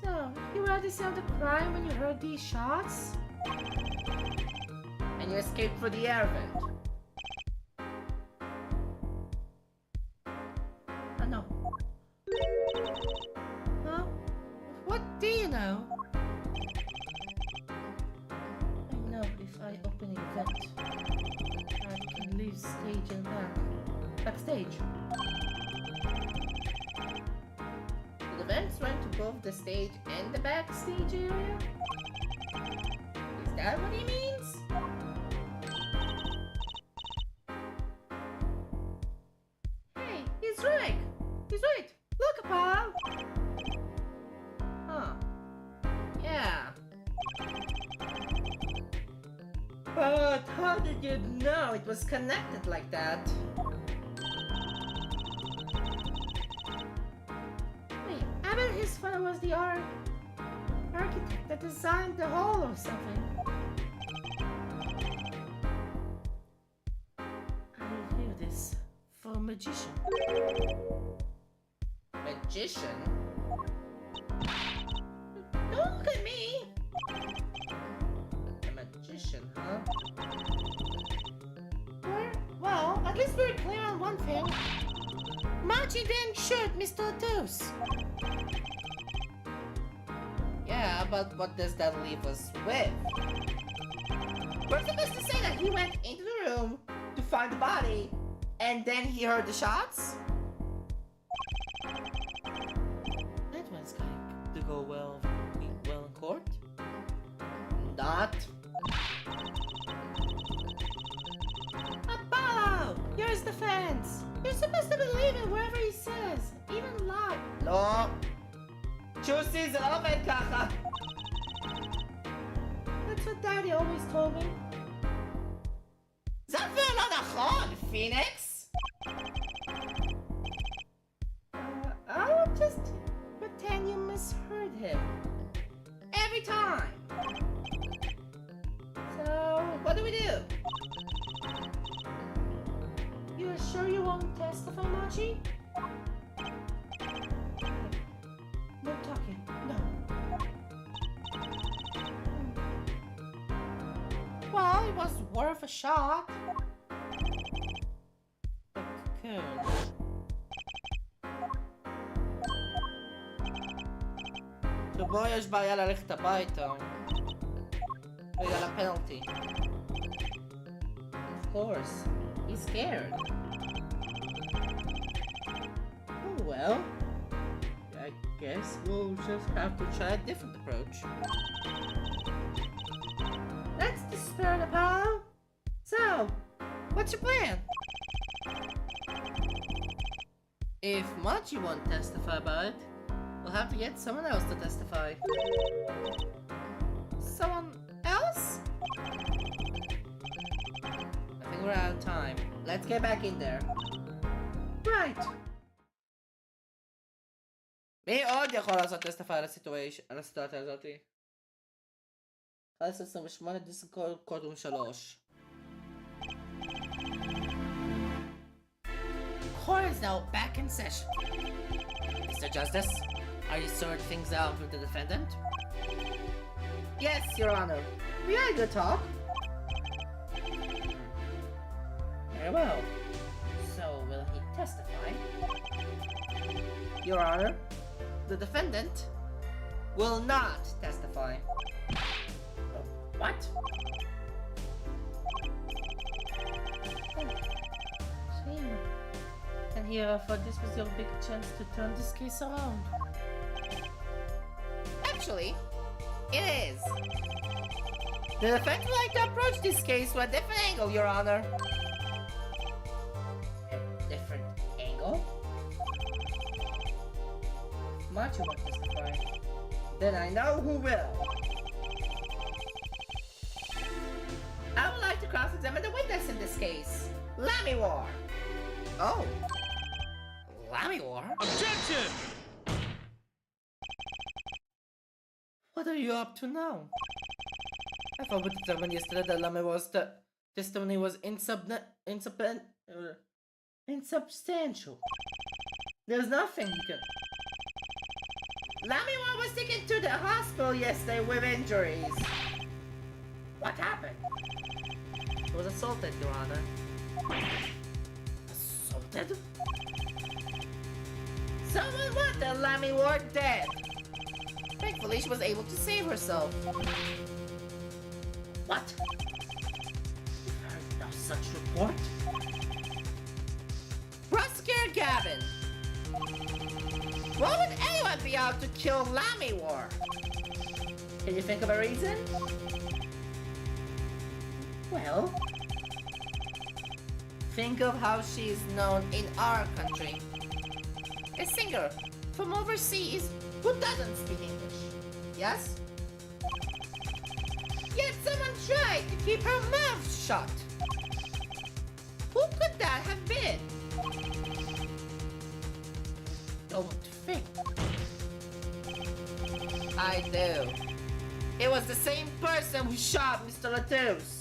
Speaker 2: So, you were at the scene of the crime when you heard these shots?
Speaker 1: and you escaped through the air vent.
Speaker 2: No. Huh? What do you know? I know if I open a vent, I can leave stage and backstage.
Speaker 1: The vents went to both the stage and the backstage area? Is that what he means?
Speaker 2: Hey, he's right! He's right! Look, pal!
Speaker 1: Huh. Yeah. But how did you know it was connected like that?
Speaker 2: Wait, I bet his father was the architect that designed the hall or something. I hear this for a magician.
Speaker 1: Magician?
Speaker 2: Don't look at me!
Speaker 1: A magician, huh?
Speaker 2: Well, at least we're clear on one thing. Machi didn't shoot Mr. Latus.
Speaker 1: Yeah, but what does that leave us with? We're supposed to say that he went into the room to find the body, and then he heard the shots?
Speaker 2: That was going to go well in court.
Speaker 1: Not.
Speaker 2: Apollo! Here's the fence! You're supposed to believe in whatever he says, even lie.
Speaker 1: לא. צ'וסי, זה לא עובד ככה.
Speaker 2: That's what Daddy always told me.
Speaker 1: זה אפילו לא נכון, פיניקס.
Speaker 2: I'll just pretend you misheard him.
Speaker 1: Every time.
Speaker 2: So,
Speaker 1: What do we do?
Speaker 2: you're sure you won't testify, Machi? No talking, no. Well, it was worth a shot. The cocoon.
Speaker 1: שבו יש בעיה ללכת הביתה. בגלל הפנלטי. Of course. He's scared. Oh well. I guess we'll just have to try a different approach.
Speaker 2: That's the spirit, Apollo. So, what's your plan?
Speaker 1: If Machi won't testify about it, we'll have to get someone else to testify.
Speaker 2: Someone else?
Speaker 1: I think we're out of time. Let's get back in there.
Speaker 2: Right.
Speaker 1: מי עוד יכול לעשות טסטיפיי על הסיטואציה הזאתי? 11:28 דיסקורד קודם 3.
Speaker 2: Court is now back in session. Mr. Justice, are you sorting things out with the defendant?
Speaker 1: Yes, Your Honor. We had a good talk.
Speaker 2: Very well. So, will he testify?
Speaker 1: Your Honor, the defendant will not testify.
Speaker 2: What? Shame. And here I thought this was your big chance to turn this case around.
Speaker 1: Actually, it is. The defense would like to approach this case from a different angle, Your Honor.
Speaker 2: A different angle? Much you want to testify.
Speaker 1: Then I know who will.
Speaker 2: I would like to cross-examine the witness in this case. Lammy War.
Speaker 1: Oh.
Speaker 2: Lammy War?
Speaker 3: Objection!
Speaker 2: What are you up to now?
Speaker 1: I thought we determined yesterday that Lamewar's testimony was
Speaker 2: Insubstantial.
Speaker 1: There's nothing you can...
Speaker 2: Lammy was taken to the hospital yesterday with injuries. What happened?
Speaker 1: He was assaulted, Your Honor.
Speaker 2: Assaulted? Someone wanted Lammy Ward dead. Thankfully, she was able to save herself. What? You've heard no such report? Prosecutor Gavin! Why would anyone be out to kill Lammy War?
Speaker 1: Can you think of a reason?
Speaker 2: Well,
Speaker 1: Think of how she is known in our country.
Speaker 2: a singer from overseas who doesn't speak English. Yes? Yet someone tried to keep her mouth shut. Who could that have been? Don't think.
Speaker 1: I do. It was the same person who shot Mr. Latouche.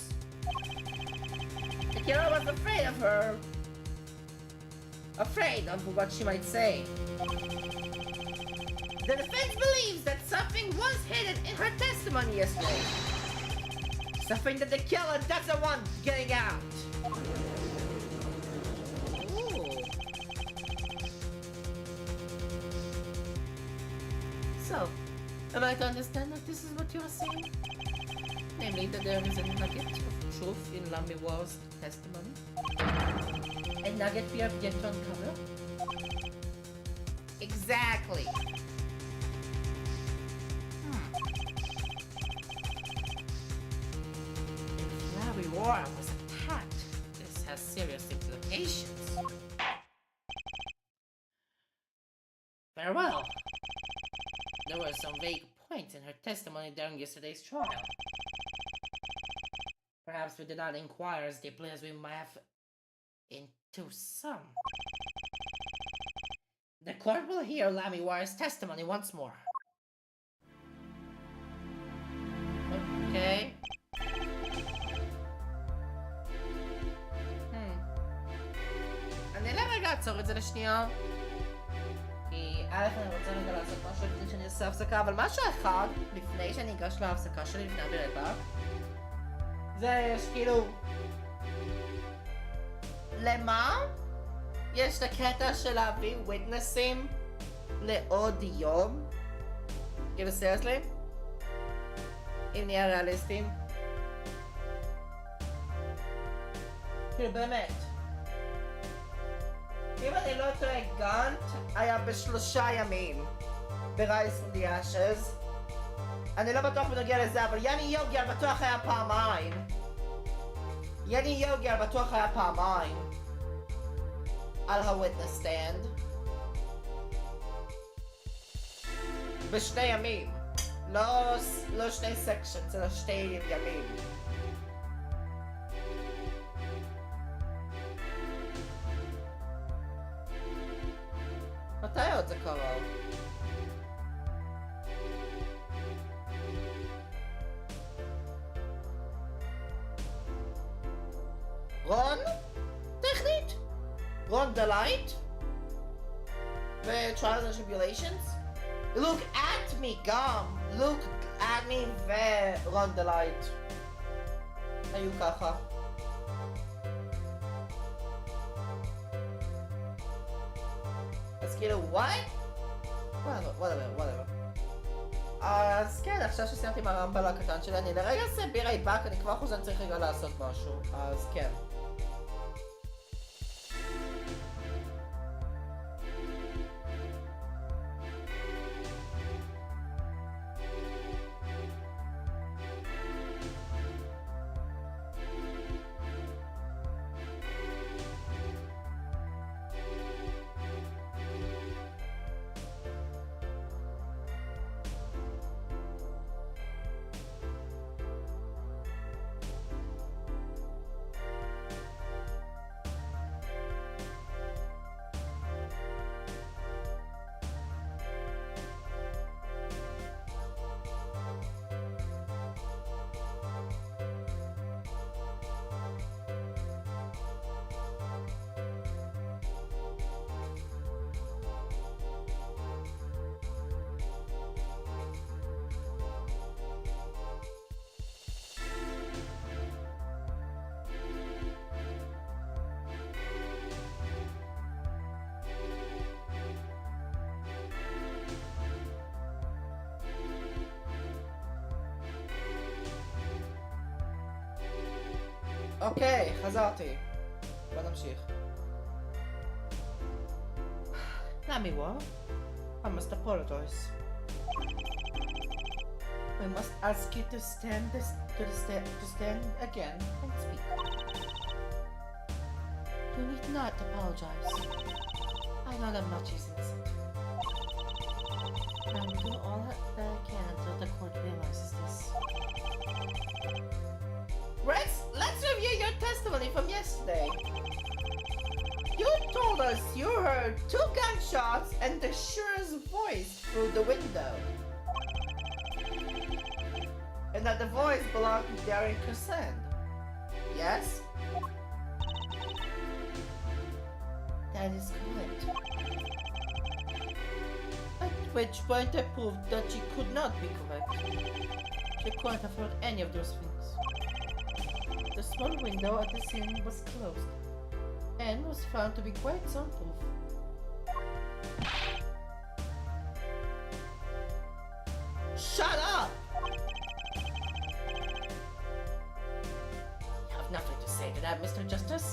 Speaker 1: The killer was afraid of her. Afraid of what she might say.
Speaker 2: The defense believes that something was hidden in her testimony yesterday.
Speaker 1: Something that the killer doesn't want getting out.
Speaker 2: Ooh. So, am I to understand that this is what you are saying? Namely, that there is a nugget of truth in Lammy War's testimony? A nugget we have yet to uncover?
Speaker 1: Exactly.
Speaker 2: If Lammy War was attacked, this has serious implications. Very well. There were some vague points in her testimony during yesterday's trial. Perhaps we did not inquire as deeply as we might have into some. The court will hear Lammy War's testimony once more. Okay. אני למה רגע עצור את זה לשנייה? כי א' אני רוצה רגע לעשות משהו לפני שאני אעשה הפסקה, אבל משהו אחד לפני שאני אגש להפסקה שלי לפני הברבע זה יש כאילו...
Speaker 1: למה? יש את הקטע של להביא וויטנסים לעוד יום? כאילו סרסלי? אם נהיה ריאליסטים? כאילו באמת. אם אני לא טועה, גאנט היה ב3 ימים ב-Rise from the Ashes. אני לא בטוח בנוגע לזה, אבל יני יוגיאל בטוח היה פעמיים. יני יוגיאל בטוח היה פעמיים על ה-Witness Stand. ב2 ימים. לא 2 סקשנס, אלא 2 ימים. מתי עוד זה קרה? run the light? ו-trials and tribulations? Look at me, גם! Look at me ו-run the light. היו ככה. אז כאילו, what? whatever. אז כן, עכשיו שסיימתי עם הרמבל הקטן שלי, אני לרגע עושה בירה איבק, אני כבר חושב שאני צריך רגע לעשות משהו, אז כן. אוקיי, חזרתי. בוא נמשיך.
Speaker 2: Nami, what?
Speaker 1: I must apologize.
Speaker 2: We must ask you to stand again and speak. You need not apologize. I know that much is innocent. I will do all that I can until the court realizes this.
Speaker 1: Let's review your testimony from yesterday. You told us you heard 2 gunshots and the sheriff's voice through the window. And that the voice belonged to Darren Crescent. Yes?
Speaker 2: That is correct.
Speaker 1: At which point I proved that she could not be correct. She couldn't have heard any of those things. The small window at the scene was closed and was found to be quite soundproof. Shut up!
Speaker 2: You have nothing to say to that, Mr. Justice?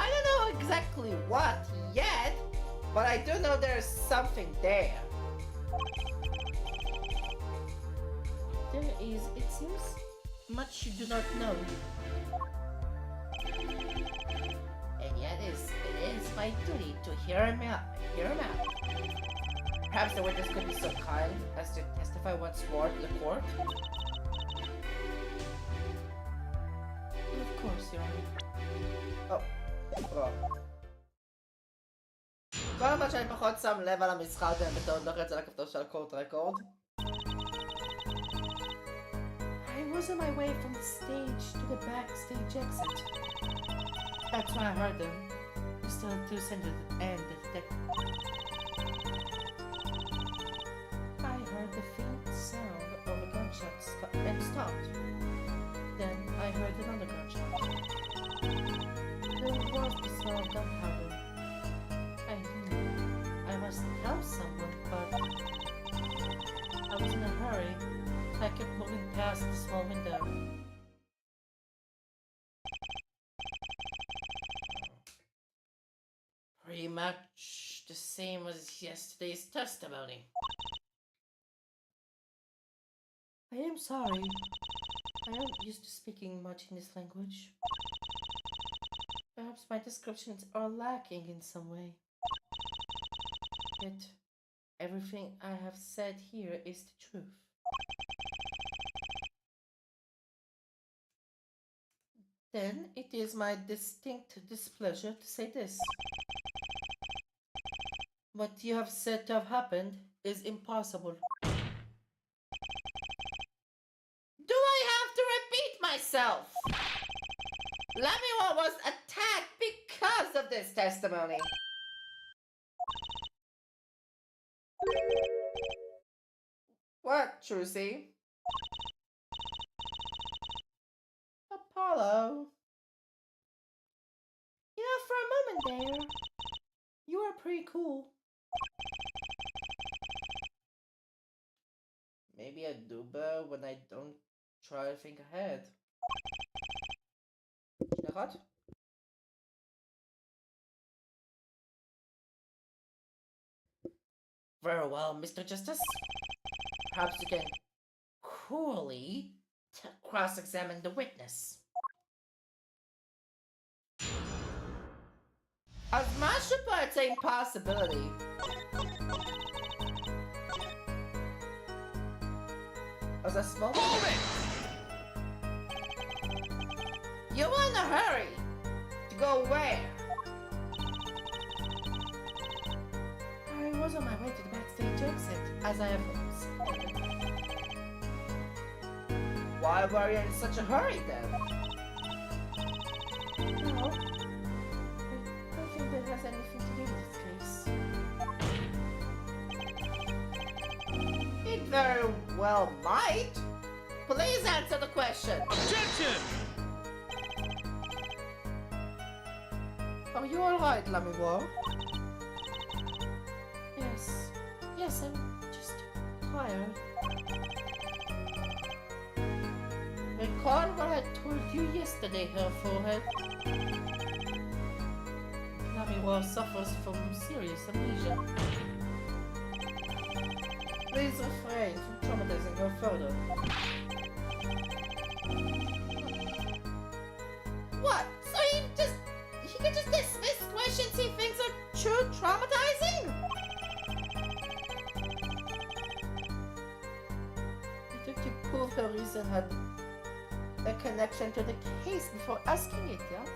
Speaker 1: I don't know exactly what yet, but I do know there's something there.
Speaker 2: There is, it seems, much you do not know. And yet it is my duty to hear him out.
Speaker 1: Perhaps the witness could be so kind as to testify once more to the court?
Speaker 2: Of course, Your Honor.
Speaker 1: כל מה שאני פחות שם לב על המשחק בתור לוחץ על הכפתור של הקורט רקורד.
Speaker 2: I was on my way from the stage to the backstage exit. That's when I heard them. Mr. Tucson and the detective. I heard the faint sound of a gunshot and stopped. Then I heard another gunshot. There was the smell of gunpowder. I knew I must help someone, but I was in a hurry. I kept moving past the small window.
Speaker 1: Pretty much the same as yesterday's testimony.
Speaker 2: I am sorry. I am used to speaking much in this language. Perhaps my descriptions are lacking in some way. Yet, everything I have said here is the truth. Then it is my distinct displeasure to say this. What you have said to have happened is impossible.
Speaker 1: Do I have to repeat myself? Lemuel was attacked because of this testimony. What, Trucy? Apollo. You know, for a moment there, you were pretty cool. Maybe I do better when I don't try to think ahead. What? Very well, Mr. Justice. Perhaps you can coolly cross-examine the witness. As much about it's an impossibility. As a small You in a hurry to go where? I was on my way to the backstage exit, as I have said. Why were you in such a hurry then? No, I don't think that has anything to do with this case. It very well might. Please answer the question.
Speaker 3: Objection!
Speaker 1: Are you alright, Lemuel? Yes, I'm just tired. Recall what I told you yesterday, her forehead. Lemuel suffers from serious amnesia. Please refrain from traumatizing her further. What? So he can just dismiss questions he thinks are true traumatizing? I took to prove her reason had a connection to the case before asking it, yeah?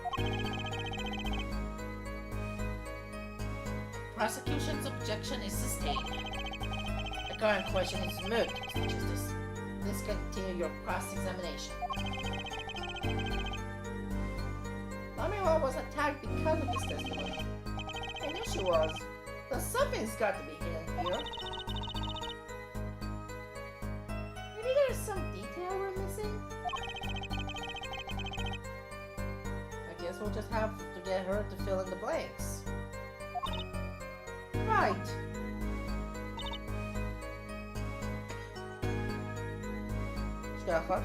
Speaker 1: Prosecution's objection is sustained. The current question is moot, Mr. Justice. Please continue your cross-examination. Lemuel was attacked because of this testimony. I knew she was. But something's got to be hidden here. Maybe there's some detail we're missing? I guess we'll just have to get her to fill in the blanks. Right. Schatgat.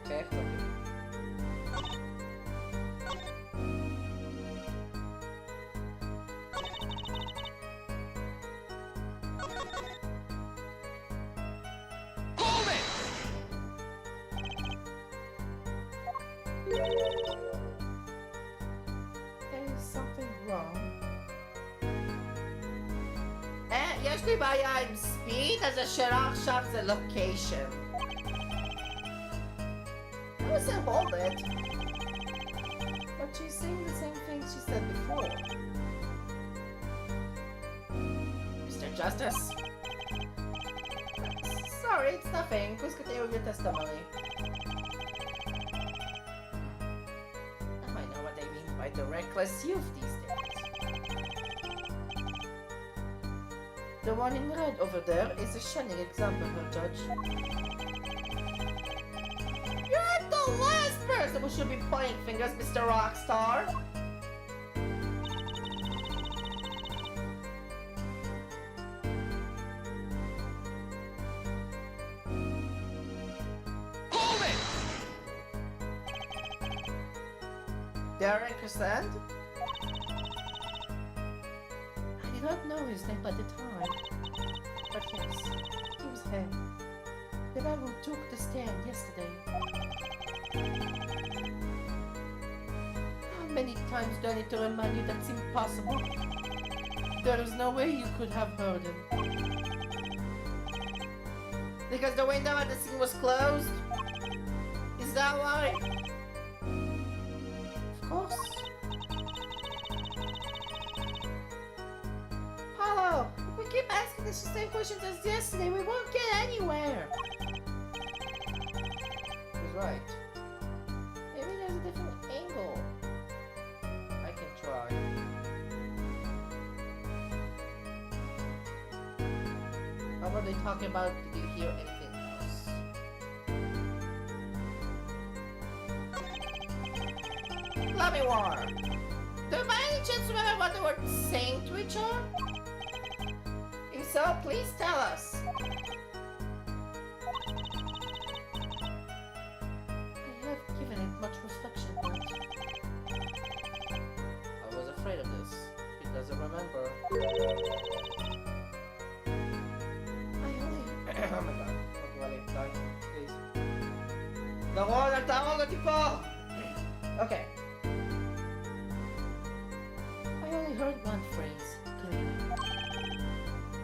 Speaker 1: Okay, okay.
Speaker 3: Hold it!
Speaker 1: There is something wrong. Jeśli bajałem speed as a Sherlock shops the location. I would say hold it. But she's saying the same thing she said before. Mr. Justice. Sorry, it's nothing. Please continue with your testimony. Now I know what they mean by the reckless youth these days. The one in red over there is a shining example, her judge. You're the last person who should be pointing fingers, Mr. Rockstar!
Speaker 3: Hold it!
Speaker 1: Darren Crescent? I did not know his name at the time. But yes, he was him. The man who took the stand yesterday. How many times do I need to remind you that's impossible? There is no way you could have heard him. Because the window at the scene was closed? Is that why? Of course. Hello! If we keep asking the same questions as yesterday, we won't get anywhere! right. Maybe there's a different angle. I can try. How about they talking about, did you hear anything else? Let me warn. Do you by any chance remember what they were saying to each other? If so, please tell us. I have given it much reflection, but I was afraid of this. She doesn't remember. Oh my god. Okay, die, please. Daron, nagtawag na tipo! Okay. I only heard one phrase.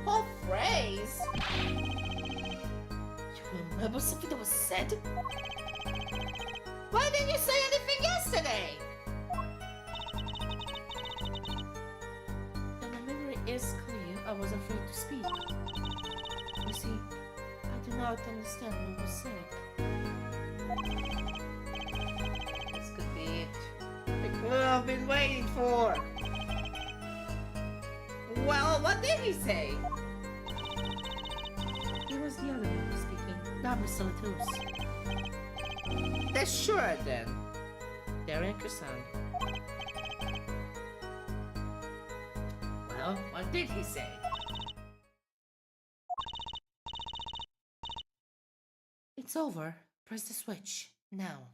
Speaker 1: Whole phrase? You remember something that was said? Why didn't you say anything yesterday? Though my memory is clear, I was afraid to speak. You see, I do not understand what was said. This could be it. The clue I've been waiting for! Well, what did he say?
Speaker 2: It was the other one speaking, not Mr. Latus.
Speaker 1: That's sure then.
Speaker 2: Darren Cassandra. Well, what did he say? It's over. Press the switch. Now.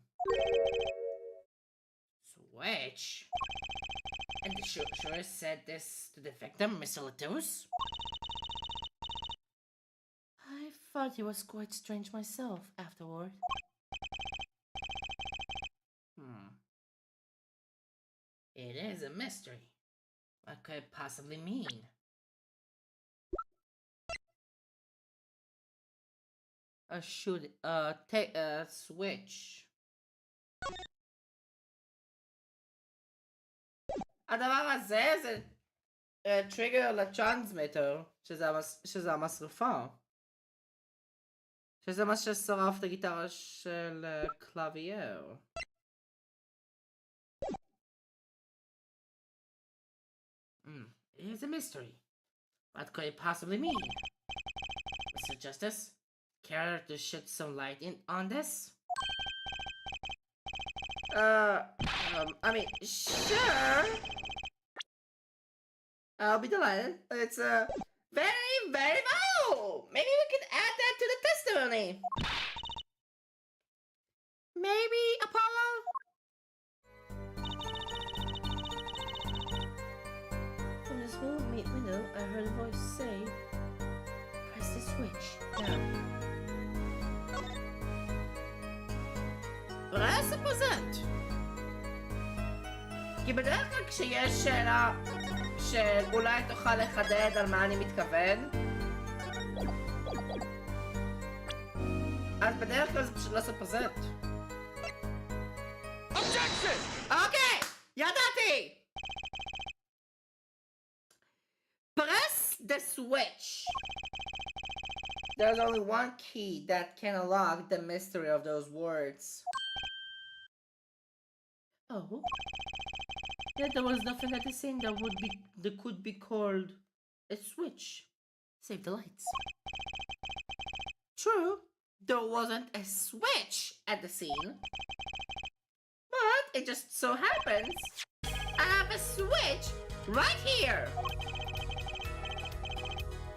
Speaker 2: Switch? And the sure said this to the victim, Mr. Latus? I thought he was quite strange myself afterward. It is a mystery. What could it possibly mean?
Speaker 1: Take a switch. הדבר הזה זה טריגר לטרנסמיטר, שזה המשרפה. שזה מה ששרף את הגיטרה של קלאבייר.
Speaker 2: It is a mystery. What could it possibly mean? Mr. Justice, care to shed some light on this?
Speaker 1: I mean, sure. I'll be delighted. It's very, very valuable. Maybe we can add that to the testimony.
Speaker 2: Maybe, Apollo?
Speaker 1: From the small window, I heard a voice say, "Press the switch now." רס הפוזנט. כי בדרך כלל כשיש שאלה שאולי תוכל לחדד על מה אני מתכוון, אז בדרך כלל זה פשוט לעשות פוזנט. אוקיי, ידעתי! Press the switch. There's only one key that can unlock the mystery of those words.
Speaker 2: Oh? Yet there was nothing at the scene that could be called a switch. Save the lights.
Speaker 1: True, there wasn't a switch at the scene. But it just so happens I have a switch right here.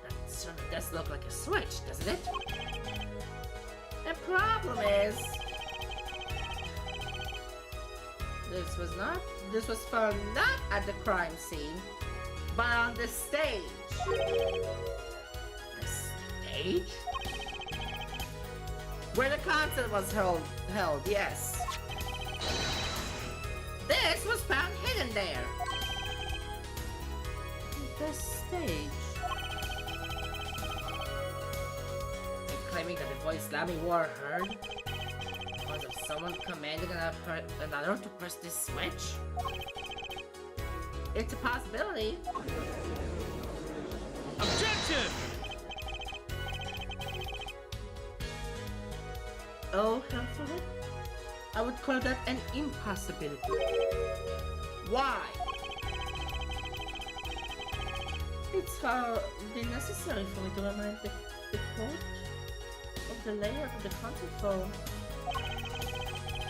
Speaker 2: That certainly does look like a switch, doesn't it?
Speaker 1: The problem is, this was found not at the crime scene, but on the stage.
Speaker 2: The stage?
Speaker 1: Where the concert was held, yes. This was found hidden there.
Speaker 2: The stage?
Speaker 1: You're claiming that the voice Lammy wore heard? Because of someone commanding another to press this switch? It's a possibility.
Speaker 3: Objection!
Speaker 1: Oh, helpful.
Speaker 2: I would call that an impossibility. Why? It's hardly necessary for me to remind the court of the layout of the concert hall.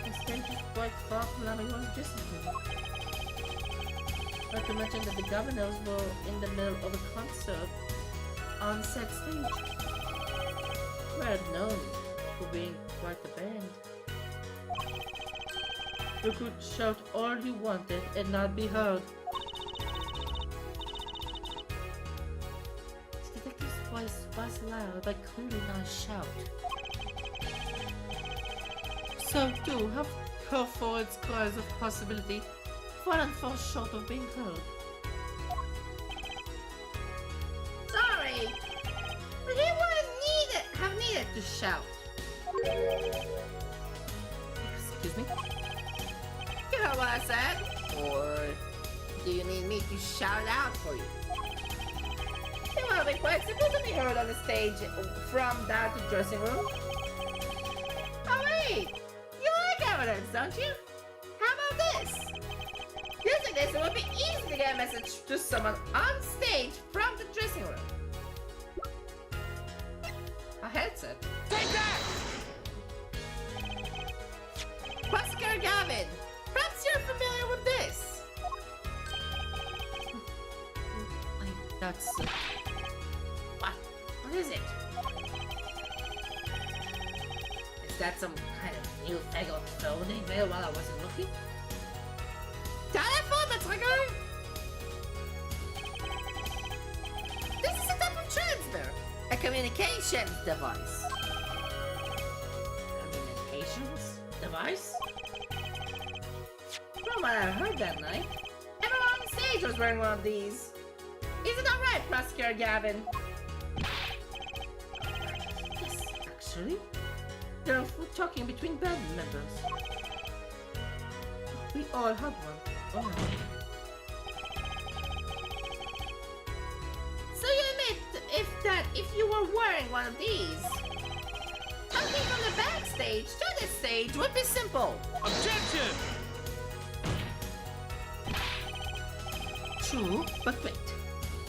Speaker 2: The stage is quite far from everyone's dressing room. Not to mention that the governors were in the middle of a concert on said stage. We're known for being quite a band. You could shout all you wanted and not be heard. The detective's voice was loud but clearly not a shout. So too have her forward's cries of possibility fallen far short of being heard. Sorry, but he wouldn't have needed to shout. Excuse me? You heard what I said? Or do you need me to shout it out for you? It will be quite simple to be heard on the stage from that dressing room. Oh wait! You like evidence, don't you? How about this? Using this, it would be easy to get a message to someone on stage from the dressing room. A headset.
Speaker 3: Take that!
Speaker 2: Prosecutor Gavin, perhaps you're familiar with this. That's... What is it? Is that some kind of newfangled phone email while I wasn't looking? Telephone, that's like This is a type of transmitter. A communications device. Communications device? From what I heard that night, everyone on stage was wearing one of these. Is it alright, Prosecutor Gavin? Yes, actually. There are food talking between band members. We all had one. Oh. So you admit if you were wearing one of these, talking from the backstage to the stage would be simple.
Speaker 3: Objection!
Speaker 2: True, but wait.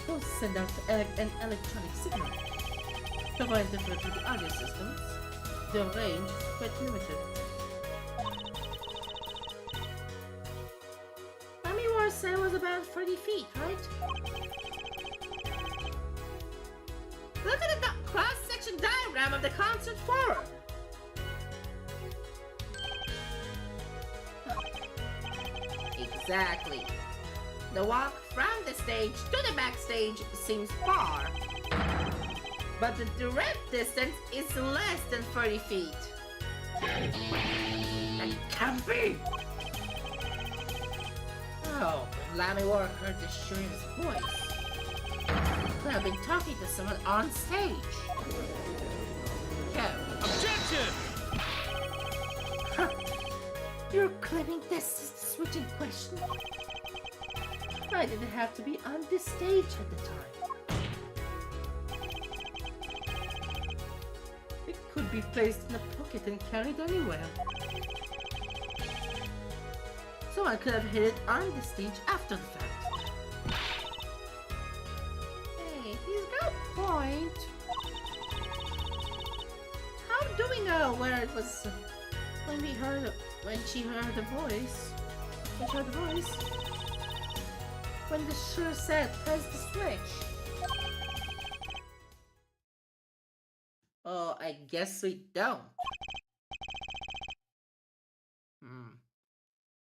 Speaker 2: Those send out an electronic signal. Provide different to the audio systems. The range is quite limited. Said it was about 30 feet, right? Look at the cross-section diagram of the concert forum. Exactly. The walk from the stage to the backstage seems far, but the direct distance is less than 30 feet. That can't be! Oh, Lammy War heard the sheriff's voice. Could have been talking to someone on stage. Kev.
Speaker 3: Objection!
Speaker 2: Huh. You're claiming this is the switch in question? I didn't have to be on this stage at the time. It could be placed in a pocket and carried anywhere. Someone could have hit it on the stage after the fact. Hey, he's got a point. How do we know where it was when she heard the voice? When she heard the voice? When the sure said press the switch. Oh, I guess we don't.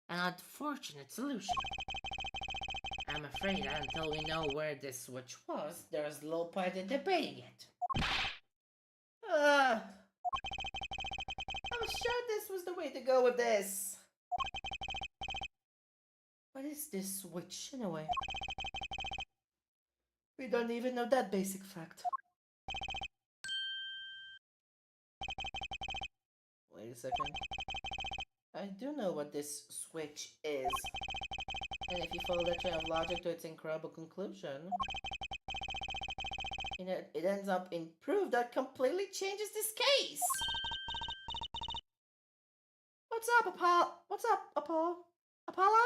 Speaker 2: An unfortunate solution. I'm afraid until we know where this switch was, there is little point in debating it. I'm sure this was the way to go with this. What is this switch, anyway? We don't even know that basic fact. Wait a second. I do know what this switch is. And if you follow that train of logic to its incredible conclusion, it ends up in proof that completely changes this case. What's
Speaker 1: up, Apollo? What's up, Apollo? Apollo?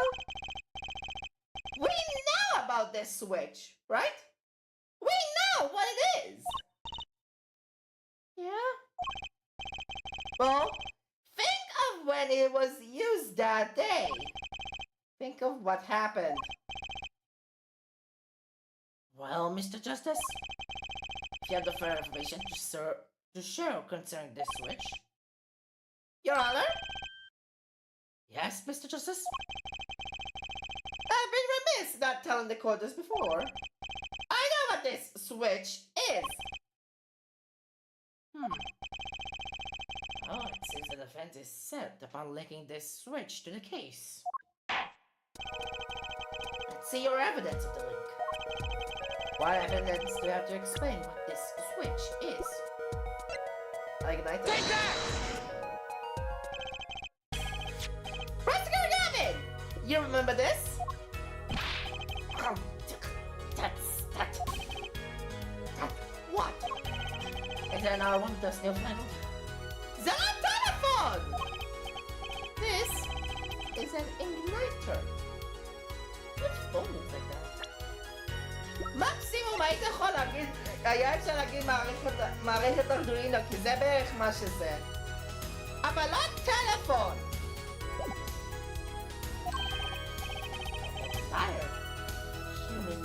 Speaker 1: We know about this switch, right? We know what it is. Yeah? Well, think of when it was used that day. Think of what happened.
Speaker 2: Well, Mr. Justice, if you have the fair information to share concerning this switch.
Speaker 1: Your Honor,
Speaker 2: Yes, Mr. Justice?
Speaker 1: I've been remiss not telling the court this before. I know what this switch is.
Speaker 2: Oh, it seems the defense is set upon linking this switch to the case. Let's see your evidence of the link. What evidence do you have to explain what this switch is?
Speaker 1: Ignite
Speaker 3: Take
Speaker 1: it.
Speaker 3: that!
Speaker 1: Prosecutor Gavin! You remember this?
Speaker 2: That what? Is there another one of those new titles?
Speaker 1: The telephone! This is an igniter.
Speaker 2: Which phone is like that?
Speaker 1: מקסימום היית יכול להגיד, היה אפשר להגיד מערכת ארדואינו, כי זה בערך מה שזה. אבל לא טלפון!
Speaker 2: Liar. Human,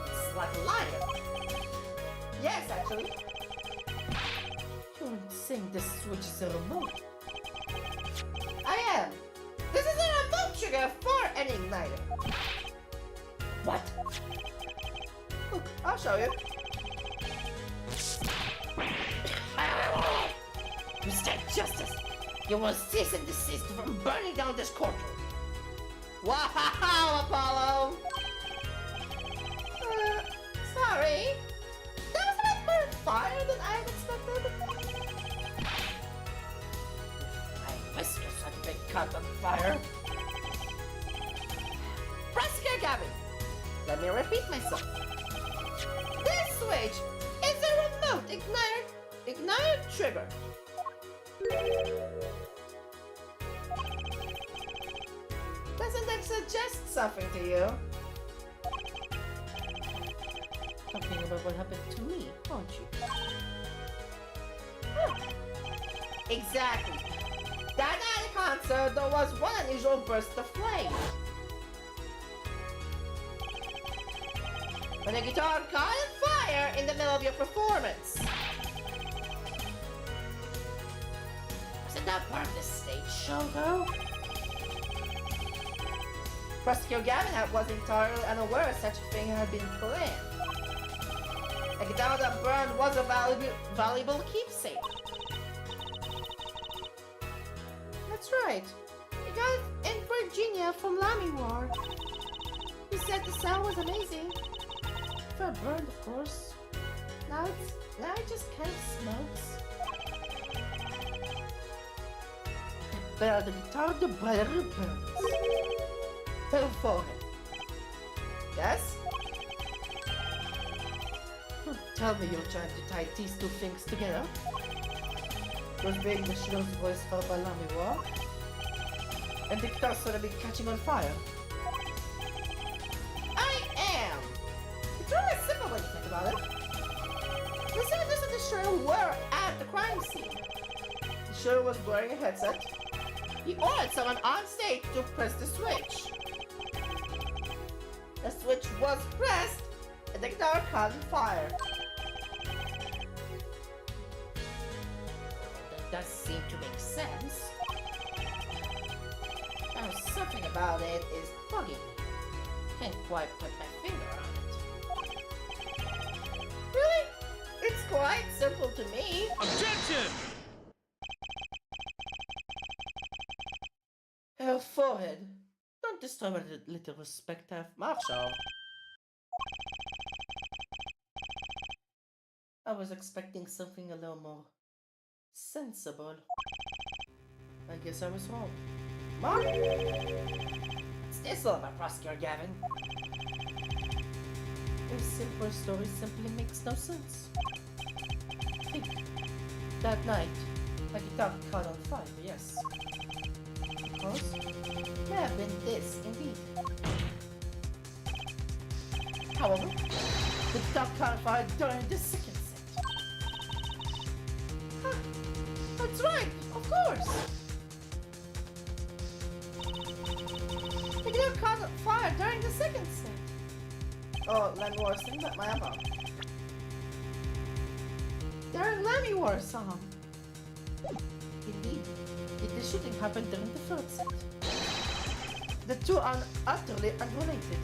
Speaker 2: it's like a liar.
Speaker 1: Yes, actually.
Speaker 2: You're saying this switch is a remote.
Speaker 1: I am. This is a remote trigger for an igniter.
Speaker 2: What?
Speaker 1: Look, I'll show you.
Speaker 2: Mr. Justice, you will cease and desist from burning down this courtroom.
Speaker 1: Wow, Apollo! Sorry. That was a bit more fire than I had expected.
Speaker 2: I whisker such a big cut on fire.
Speaker 1: Prosecutor Gavin, let me repeat myself. This switch is a remote igniter trigger. Doesn't that suggest something to you?
Speaker 2: Talking about what happened to me, aren't you?
Speaker 1: Exactly. That night at concert, there was one unusual burst of flame. When the guitar caught on fire in the middle of your performance.
Speaker 2: Wasn't that part of the stage show, though?
Speaker 1: Prosecutor Gavin was entirely unaware such a thing had been planned. A guitar that burned was a valuable keepsake. That's right. He got it in Virginia from Lammy War. He said the sound was amazing. For a burned, of course. Now it just kind of smokes. The better the guitar, the better it burns. Her forehead. Yes? Don't tell me you're trying to tie these two things together. Was being the show's voice for Balami War. And the guitar suddenly catching on fire. I am! It's really simple when you think about it. The senators of the show were at the crime scene. The show was wearing a headset. He ordered someone on stage to press the switch. The switch was pressed, and the guitar caught on fire.
Speaker 2: That does seem to make sense.
Speaker 1: Now, something about it is bugging me.
Speaker 2: Can't quite put my finger on it.
Speaker 1: Really? It's quite simple to me.
Speaker 3: Objection!
Speaker 1: Her forehead. Don't disturb her little respect I have, Marshall. I was expecting something a little more sensible. I guess I was wrong. Mark?
Speaker 2: What's this all about, Prosecutor Gavin?
Speaker 1: A simple story simply makes no sense. Think. That night, my guitar caught on fire, yes.
Speaker 2: suppose. May have been this, indeed. However, the duck caught fire during the second set. Huh, that's right, of course. The duck caught fire during the second set.
Speaker 1: Oh, let me sing that my album.
Speaker 2: During Lemmy War song. Indeed, the shooting happened during the first set. The two are utterly unrelated.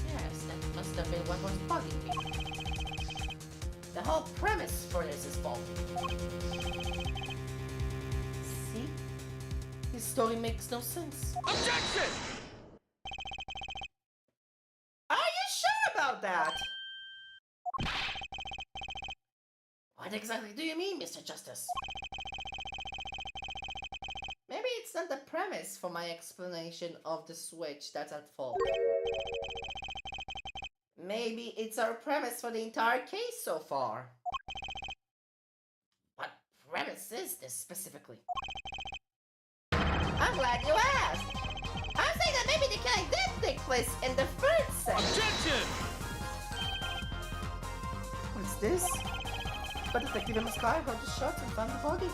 Speaker 2: Yes, that must have been what was bugging me. The whole premise for this is faulty. See? His story makes no sense.
Speaker 3: Objection!
Speaker 2: Are you sure about that? What exactly do you mean, Mr. Justice? Maybe it's not the premise for my explanation of the switch that's at fault. Maybe it's our premise for the entire case so far. What premise is this specifically? I'm glad you asked. I'm saying that maybe the killing did take place in the first set.
Speaker 3: Objection!
Speaker 1: What's this?
Speaker 2: But Detective in the sky heard the shots and found the body.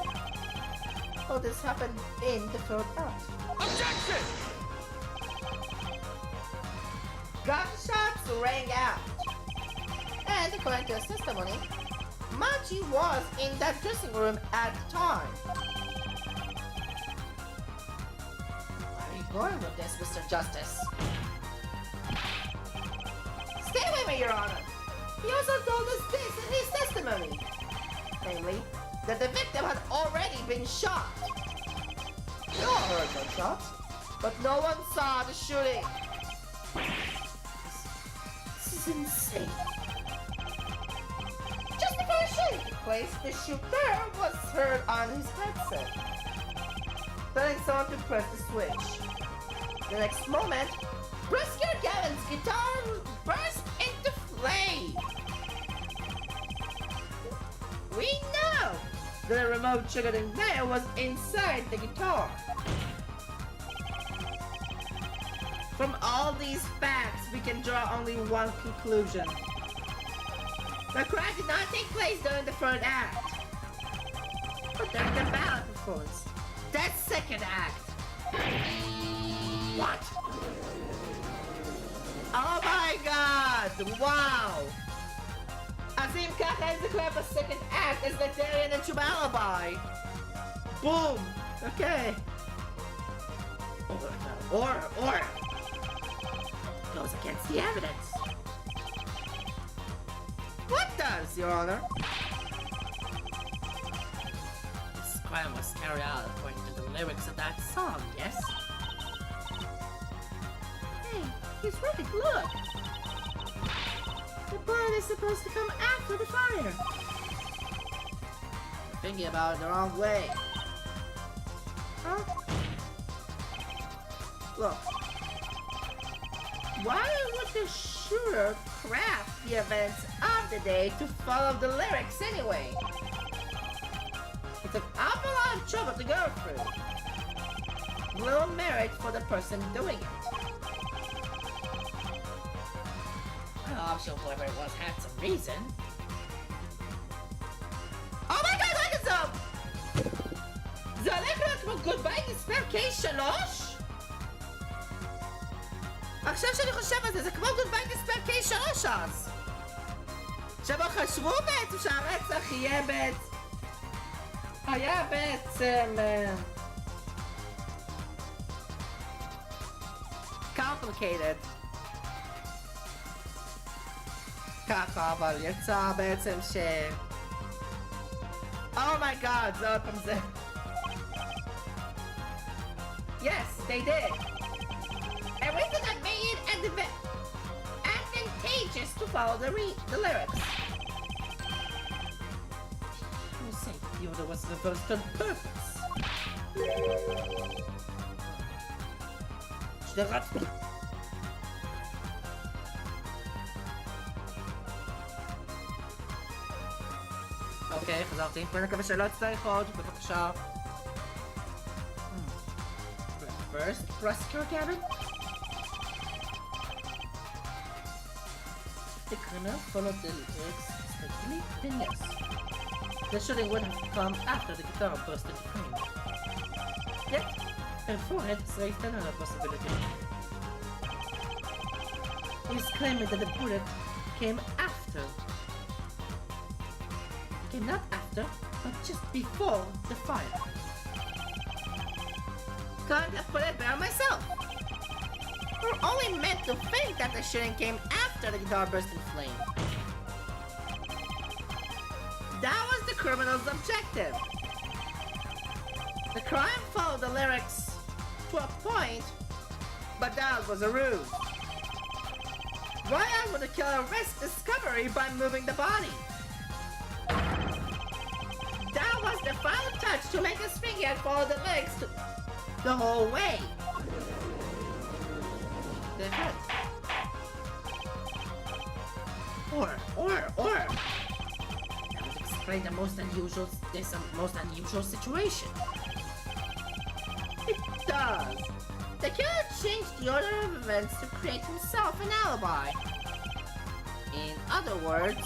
Speaker 2: Oh, this happened in the third act.
Speaker 3: Objection!
Speaker 2: Gunshots rang out. And according to his testimony, Machi was in that dressing room at the time. Where are you going with this, Mr. Justice? Stay with me, Your Honor. He also told us this in his testimony. Namely, that the victim had already been shot. We all heard gunshots, but no one saw the shooting. This is insane. Just before the shooting took place, the shooter was heard on his headset, telling someone to press the switch. The next moment, Prosecutor Gavin's guitar burst into flame. We know that a remote triggered there was inside the guitar. From all these facts, we can draw only one conclusion. The crime did not take place during the third act, but during the ballad performance. That second act. What? Oh my god! Wow! Azim Kaka is declared the second act as the Darian and Chuba alibi. Boom! Okay. Or goes against the evidence. What does, Your Honor? This crime was carried out according to the lyrics of that song, yes? Hey, he's right, look! The bullet is supposed to come after the fire. You're thinking about it the wrong way. Huh? Look. Why would the shooter craft the events of the day to follow the lyrics anyway? It's an awful lot of trouble to go through. Little merit for the person doing it. I'm sure whoever it was had some reason. Oh my god, look at them! זה הולך להיות כמו גודביי מספר K3? עכשיו שאני חושב על זה, זה כמו גודביי מספר K3 אז. שבו חשבו בעצם שהרצח היה בעצם... complicated. ככה, אבל יצא בעצם ש... Oh my god, זה עוד פעם זה. Yes, they did. A reason that made it advantageous to follow the lyrics. You say the order was reversed on purpose.
Speaker 1: אוקיי, חזרתי. ואני מקווה שלא אצטרך עוד, בבקשה. First, rescue cabin? The criminal followed the lyrics strictly, then yes. The shooting would have come after the guitar burst into flame. Yet, her forehead raised another possibility. He's claiming that the bullet came after. Came not after, but just before the fire. Can't have put it there myself. We're only meant to think that the shooting came after the guitar burst in flame. That was the criminal's objective. The crime followed the lyrics to a point, but that was a ruse. Why else would the killer risk discovery by moving the body? That was the final touch to make his finger follow the lyrics the whole way. The head. Or. That would explain the most unusual situation. It does. The killer changed the order of events to create himself an alibi. In other words,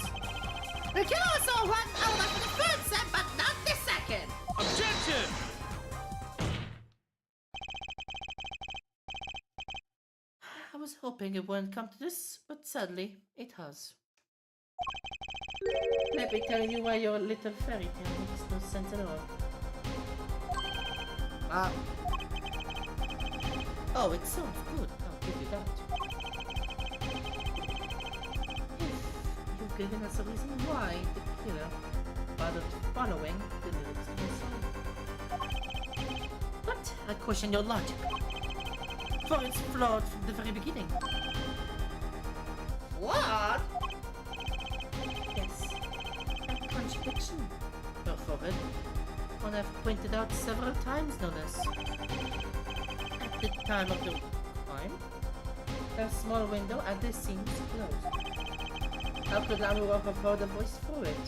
Speaker 1: the killer saw one alibi for the first set, but not the second.
Speaker 3: Objection!
Speaker 1: I was hoping it wouldn't come to this, but sadly, it has. Let me tell you why your little fairy tale makes no sense at all. Oh, it sounds good. I'll give you that. If you've given us a reason why the killer bothered following the lyrics of your song. But I question your logic. For it's flawed from the very beginning. What? Yes, a contradiction. Forbid. One I've pointed out several times, no less. At the time of the crime, a small window at the scene was closed. How could Lamu have heard a voice through it?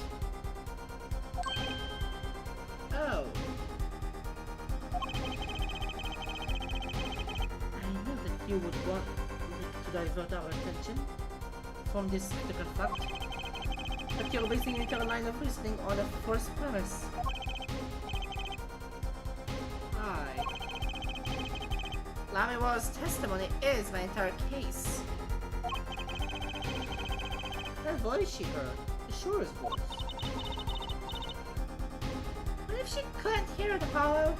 Speaker 1: Oh. I know that you would want to divert our attention from this critical fact, but you're basing your line of reasoning on a false premise. Aye. Lamiwar's testimony is my entire case. That voice she heard, the surest voice. What if she couldn't hear the hollow?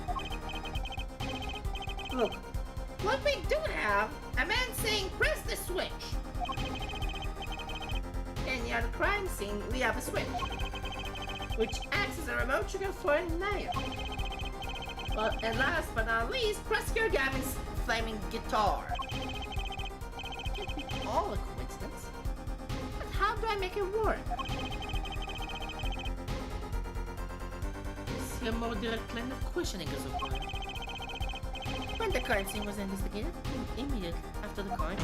Speaker 1: Look, what we do have, a man saying press the switch. And near the crime scene, we have a switch, which acts as a remote trigger for a nail. Well, and last but not least, Rescue Gavin's flaming guitar. Can't be all a coincidence. But how do I make it work? See a more direct line of questioning is required. When the crime scene was investigated, immediately after the crime,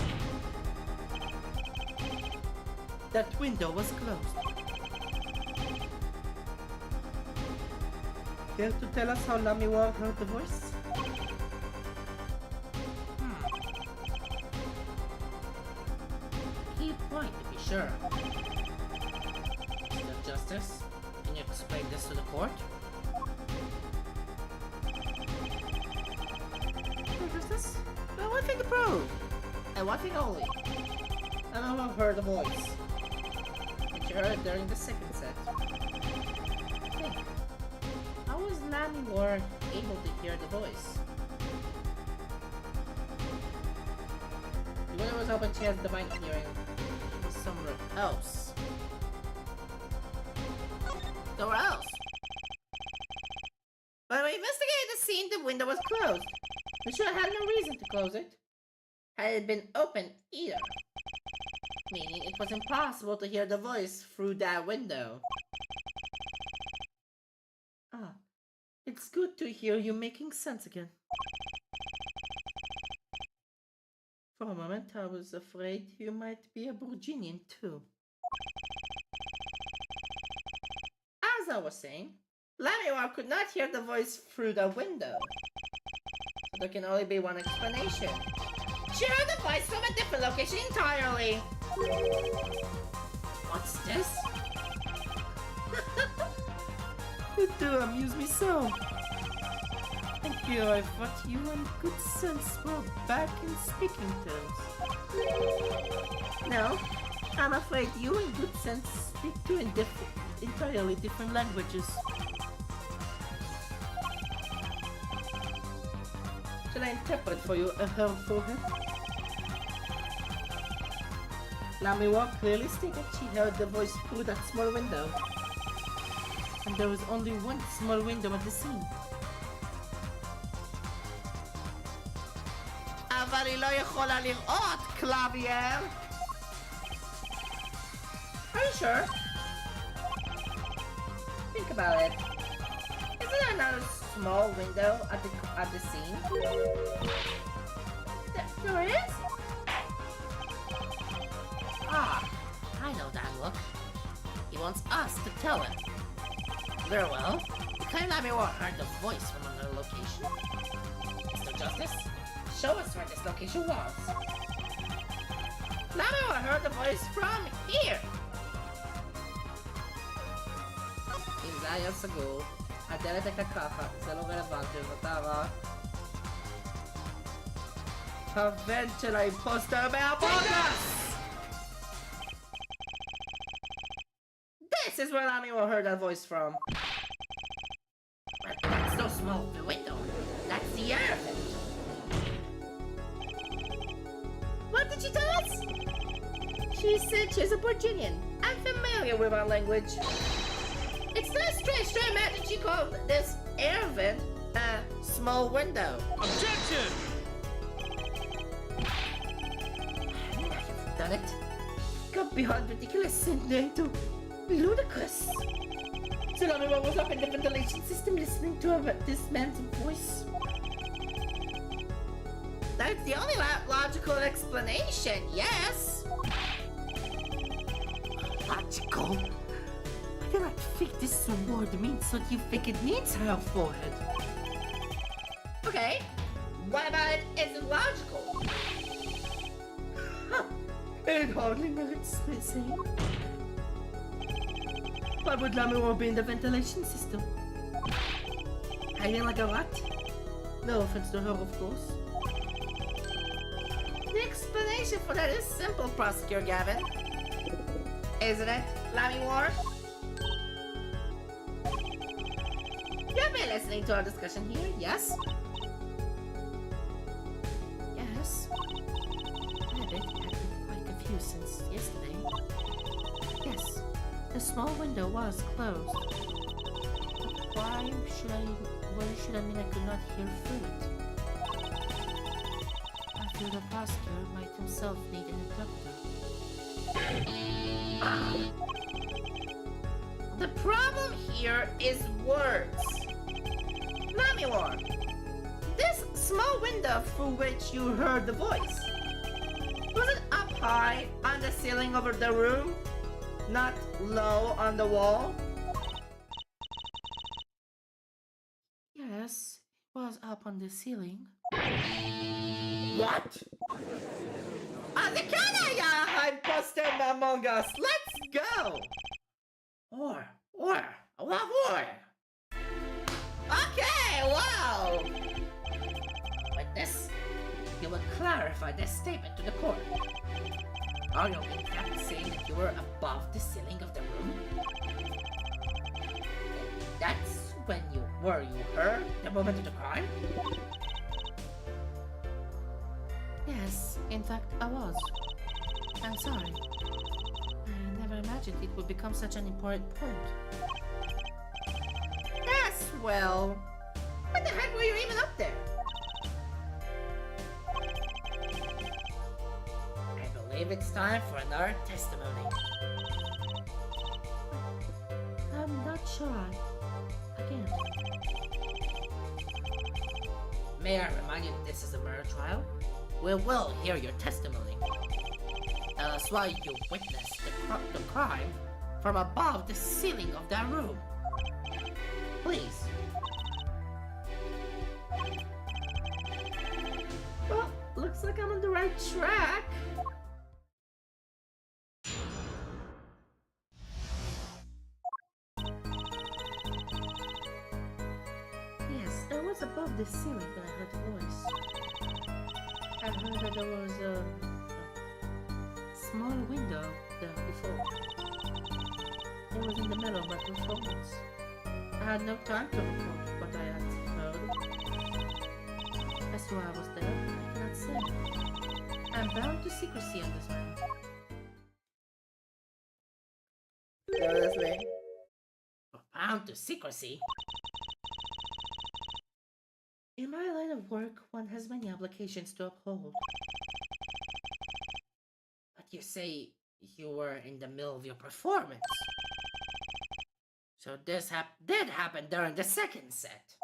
Speaker 1: that window was closed. Care to tell us how Lamiwar heard the voice? Key point to be sure. Mr. Justice, can you explain this to the court? Mr. Justice, well, one thing to prove, and one thing only. Lamiwar heard the voice. She heard it during the second set. Think. How was Lamiwar able to hear the voice? The window was open, she has divine hearing. She was somewhere else. Somewhere else? When we investigated the scene, the window was closed. We should have had no reason to close it. Had it been open either. Meaning it was impossible to hear the voice through that window. Ah, it's good to hear you making sense again. For a moment, I was afraid you might be a Burginian too. As I was saying, Lamiwar could not hear the voice through the window. So there can only be one explanation. She heard the voice from a different location entirely.
Speaker 2: What's this?
Speaker 1: You do amuse me so. Thank you, I thought you and Good Sense were back in speaking terms. No, I'm afraid you and Good Sense speak two entirely different languages. Shall I interpret for you her forehead? Lamiwar clearly stated she heard the voice through that small window. And there was only one small window at the scene. אבל היא לא יכולה לראות, קלאבייר! Are you sure? Think about it. Isn't there another small window at the scene? There is?
Speaker 2: Ah, I know that look. He wants us to tell him. Very well. Claim Lamiwar heard the voice from another location. Mr. Justice, show us where this location was.
Speaker 1: Lamiwar heard the voice from here! אם זה היה סגור, הדלת הייתה ככה, זה לא רלוונטי, זאת הערה. הבן של האימפוסטר מהבונוס! This is where Lamiwar heard that voice from.
Speaker 2: But that's no small window. That's the air vent.
Speaker 1: What did she tell us? She said she's a Virginian. I'm familiar with our language. It's not strange to imagine she called this air vent a small window.
Speaker 3: Objection!
Speaker 1: Now you've done it. Got beyond ridiculous and into ludicrous. So Lamiwar was up in the ventilation system listening to this man's voice. That's the only logical explanation, yes. Logical? I cannot think this word means what you think it means, her forehead. Okay, what about it isn't logical? Huh. It hardly merits saying. Why would Lamiwar be in the ventilation system? Hiding like a rat? No offense to her, of course. The explanation for that is simple, Prosecutor Gavin. Isn't it, Lamiwar? You've been listening to our discussion here, yes? Yes. I've been quite confused since yesterday. Yes, the small window was closed. But why should I mean I could not hear through it? I feel the prosecutor might himself need an interpreter. The problem here is words. Lamiwar, this small window through which you heard the voice, was it up high on the ceiling over the room, not low on the wall? Yes, it was up on the ceiling. What? The Kanaya imposter among us. Let's go. Or, Okay, wow.
Speaker 2: Witness, you will clarify this statement to the court. Are you in fact saying that you were above the ceiling of the room? And that's when you heard the moment of the crime?
Speaker 1: Yes, in fact, I was. I'm sorry. I never imagined it would become such an important point. Yes, well, what the heck were you even up there?
Speaker 2: I believe it's time for another testimony.
Speaker 1: I'm not sure. Again.
Speaker 2: May I remind you that this is a murder trial? We will hear your testimony. Tell us why you witnessed the crime from above the ceiling of that room. Looks like I'm on the right track. Yes, I was above the ceiling when I heard the voice. I heard that there was a small window there before. It was in the middle of my performance. I had no time to record what I had heard. As to why I was there, I cannot say. I'm bound to secrecy on this matter.
Speaker 1: Seriously?
Speaker 2: Bound to secrecy? In my line of work, one has many obligations to uphold. But you say you were in the middle of your performance. So this did happen during the second set.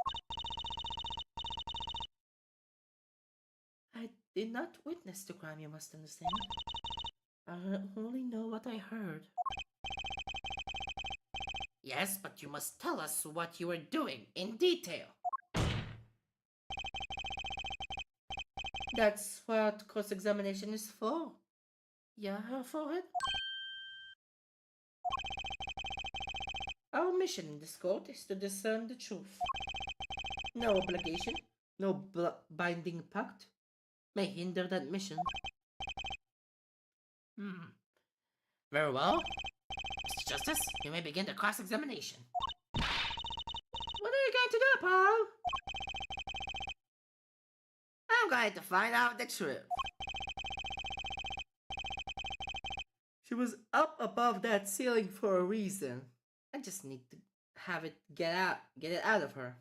Speaker 2: I did not witness the crime, you must understand. I only know what I heard. Yes, but you must tell us what you were doing in detail. That's what cross-examination is for. Yeah, for it? Our mission in this court is to discern the truth. No obligation, no binding pact may hinder that mission. Very well. Mr. Justice, you may begin the cross-examination. What are you going to do, Paul? I'm going to find out the truth. She was up above that ceiling for a reason. I just need to have it get it out of her.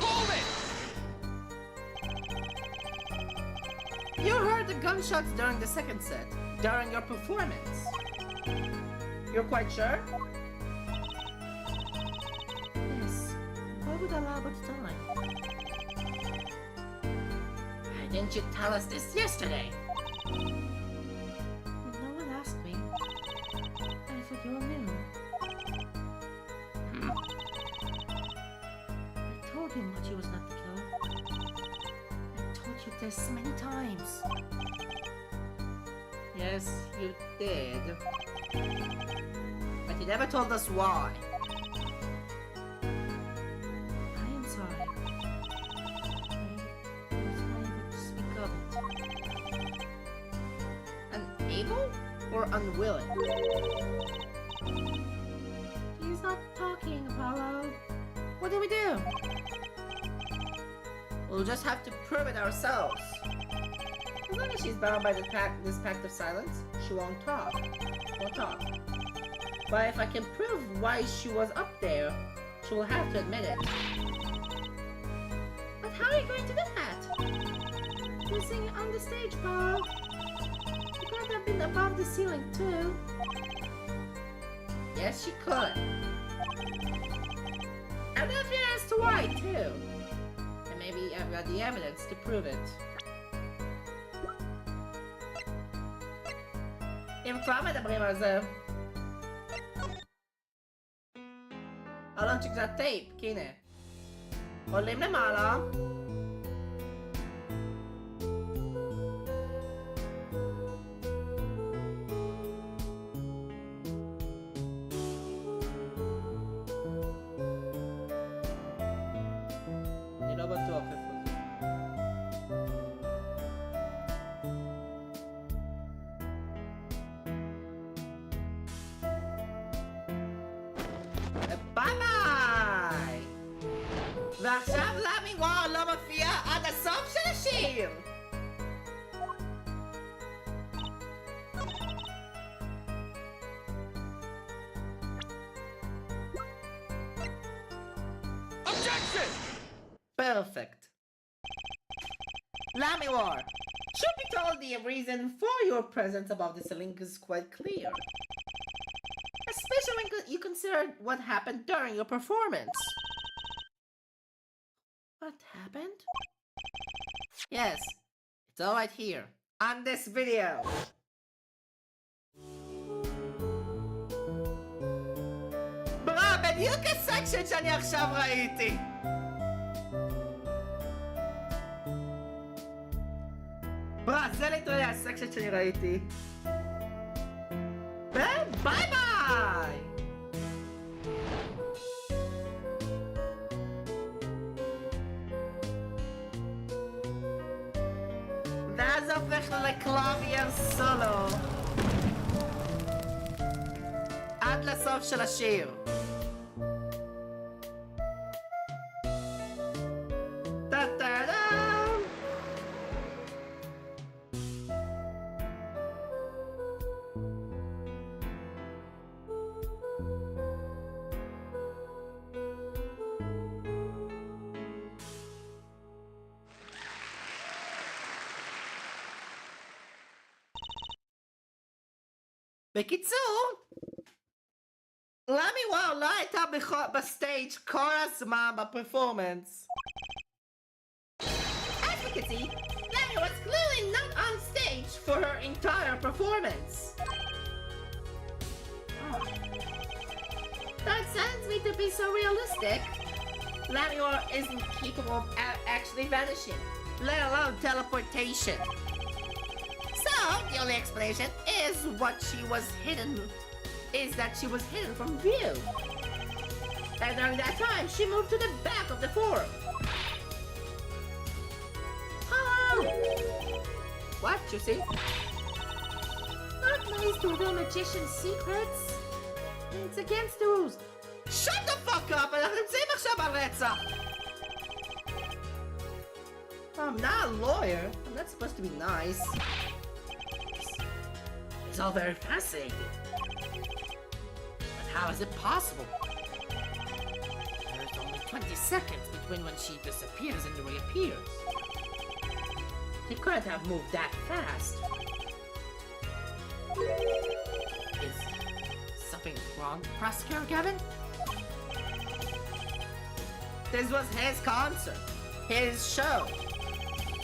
Speaker 3: Hold it!
Speaker 2: You heard the gunshots during the second set, during your performance. You're quite sure? Yes. Why would I lie about the time? Why didn't you tell us this yesterday? No one asked me. I thought you all knew. I told him that she was not the killer. I told you this many times. Yes, you did. But you never told us why. I am sorry. I was unable to speak of it. Unable or unwilling? He's not talking, Apollo. What do we do? We'll just have to prove it ourselves. As long as she's bound by this pact of silence, she won't talk. But if I can prove why she was up there, she will have to admit it. But how are you going to do that? You're singing on the stage, Paul. You could have been above the ceiling too. Yes, she could. And if you asked to why too. And maybe I've got the evidence to prove it. אם כבר מדברים על זה. אלונצ'יק זה הטייפ, כי הנה. עולים למעלה. אני לא בטוח איפה זה. ביי ביי! ועכשיו למי וואו לא מופיע עד הסוף של השיר!
Speaker 3: Objection!
Speaker 2: Perfect. Lammy War, should be told the reason for your presence above the ceiling is quite clear. Especially when you consider what happened during your performance. What happened?
Speaker 1: Yes, it's all right here, on this video. ברא, בדיוק הסקשן שאני עכשיו ראיתי. ברא, זה ליטרלי הסקשן שאני ראיתי. ביי ביי! ואז זה הופך לקלאבייר סולו. עד לסוף של השיר. טה-טה-דם! בקיצור, למי וואו לא הייתה בסטייג' כל הזמן בפרפורמנס.
Speaker 2: As you can see, Lemmy was clearly not on stage for her entire performance. That sounds me to be so realistic. Lemmy isn't capable of actually vanishing, let alone teleportation. So, the only explanation is that she was hidden from view. And during that time, she moved to the back of the forum. Hello!
Speaker 1: What, you see?
Speaker 2: Not nice to reveal magician's secrets. It's against the rules.
Speaker 1: Shut the fuck up! אנחנו נמצאים עכשיו על רצח! I'm not a lawyer. I'm not supposed to be nice.
Speaker 2: It's all very fascinating. But how is it possible? There's only 20 seconds between when she disappears and reappears. She couldn't have moved that fast. Is something wrong, Prosecutor Gavin?
Speaker 1: This was his concert. His show.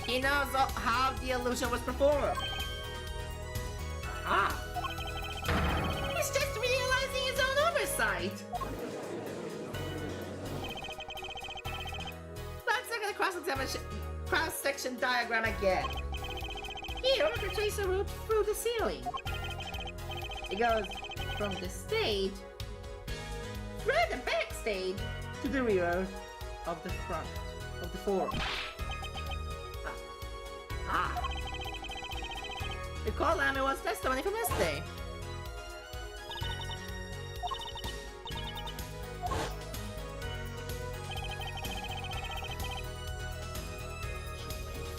Speaker 1: He knows how the illusion was performed.
Speaker 2: Ah! He's just realizing his own oversight!
Speaker 1: Let's look at the cross-section diagram again.
Speaker 2: Here, we can trace a route through the ceiling. It goes from the stage through the backstage
Speaker 1: To the rear of the front of the forum.
Speaker 2: Ah!
Speaker 1: Recall Amy was testimony from yesterday.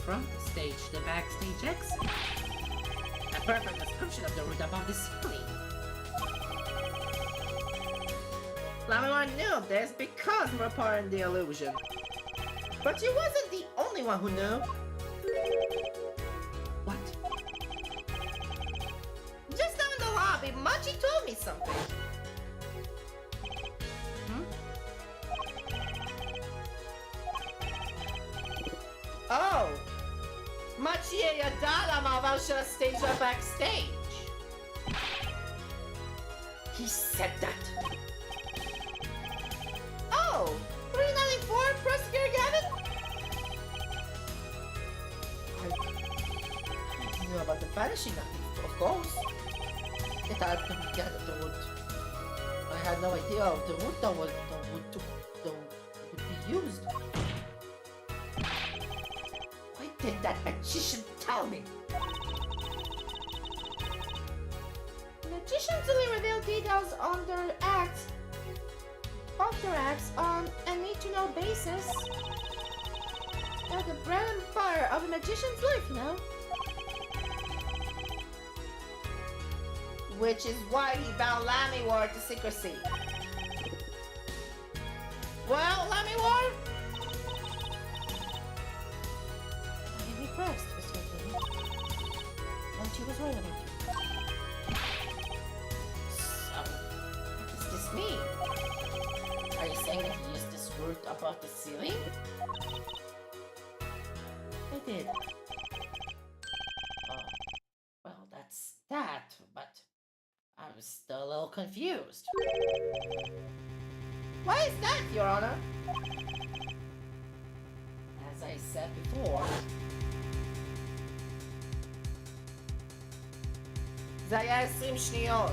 Speaker 2: From the stage to the backstage exit. A perfect description of the route above the ceiling.
Speaker 1: Lamar knew this because we were part in the illusion. But she wasn't the only one who knew.
Speaker 2: What?
Speaker 1: Just now in the lobby, Machi told me something. Oh! Machi ידע על המעבר של הסטייג' לבקסטייג'.
Speaker 2: He said that.
Speaker 1: Oh! Were you not informed, Prosecutor Gavin? I knew about the vanishing, of course. I thought to get the route. I had no idea of the route that would be used. Why did that magician tell me?
Speaker 2: Magicians only reveal details on their acts on a need-to-know basis. They're the bread and butter of a magician's life, you know?
Speaker 1: Which is why he bound Lammy to secrecy. Well, Lammy
Speaker 2: I am impressed, Mr. King. And she was right about you.
Speaker 1: So, what does this mean? Are you saying that he used this route above the ceiling?
Speaker 2: did. Well, that's that, but I'm still a little confused.
Speaker 1: Why is that, Your Honor?
Speaker 2: As I said before,
Speaker 1: זה היה 20 שניות.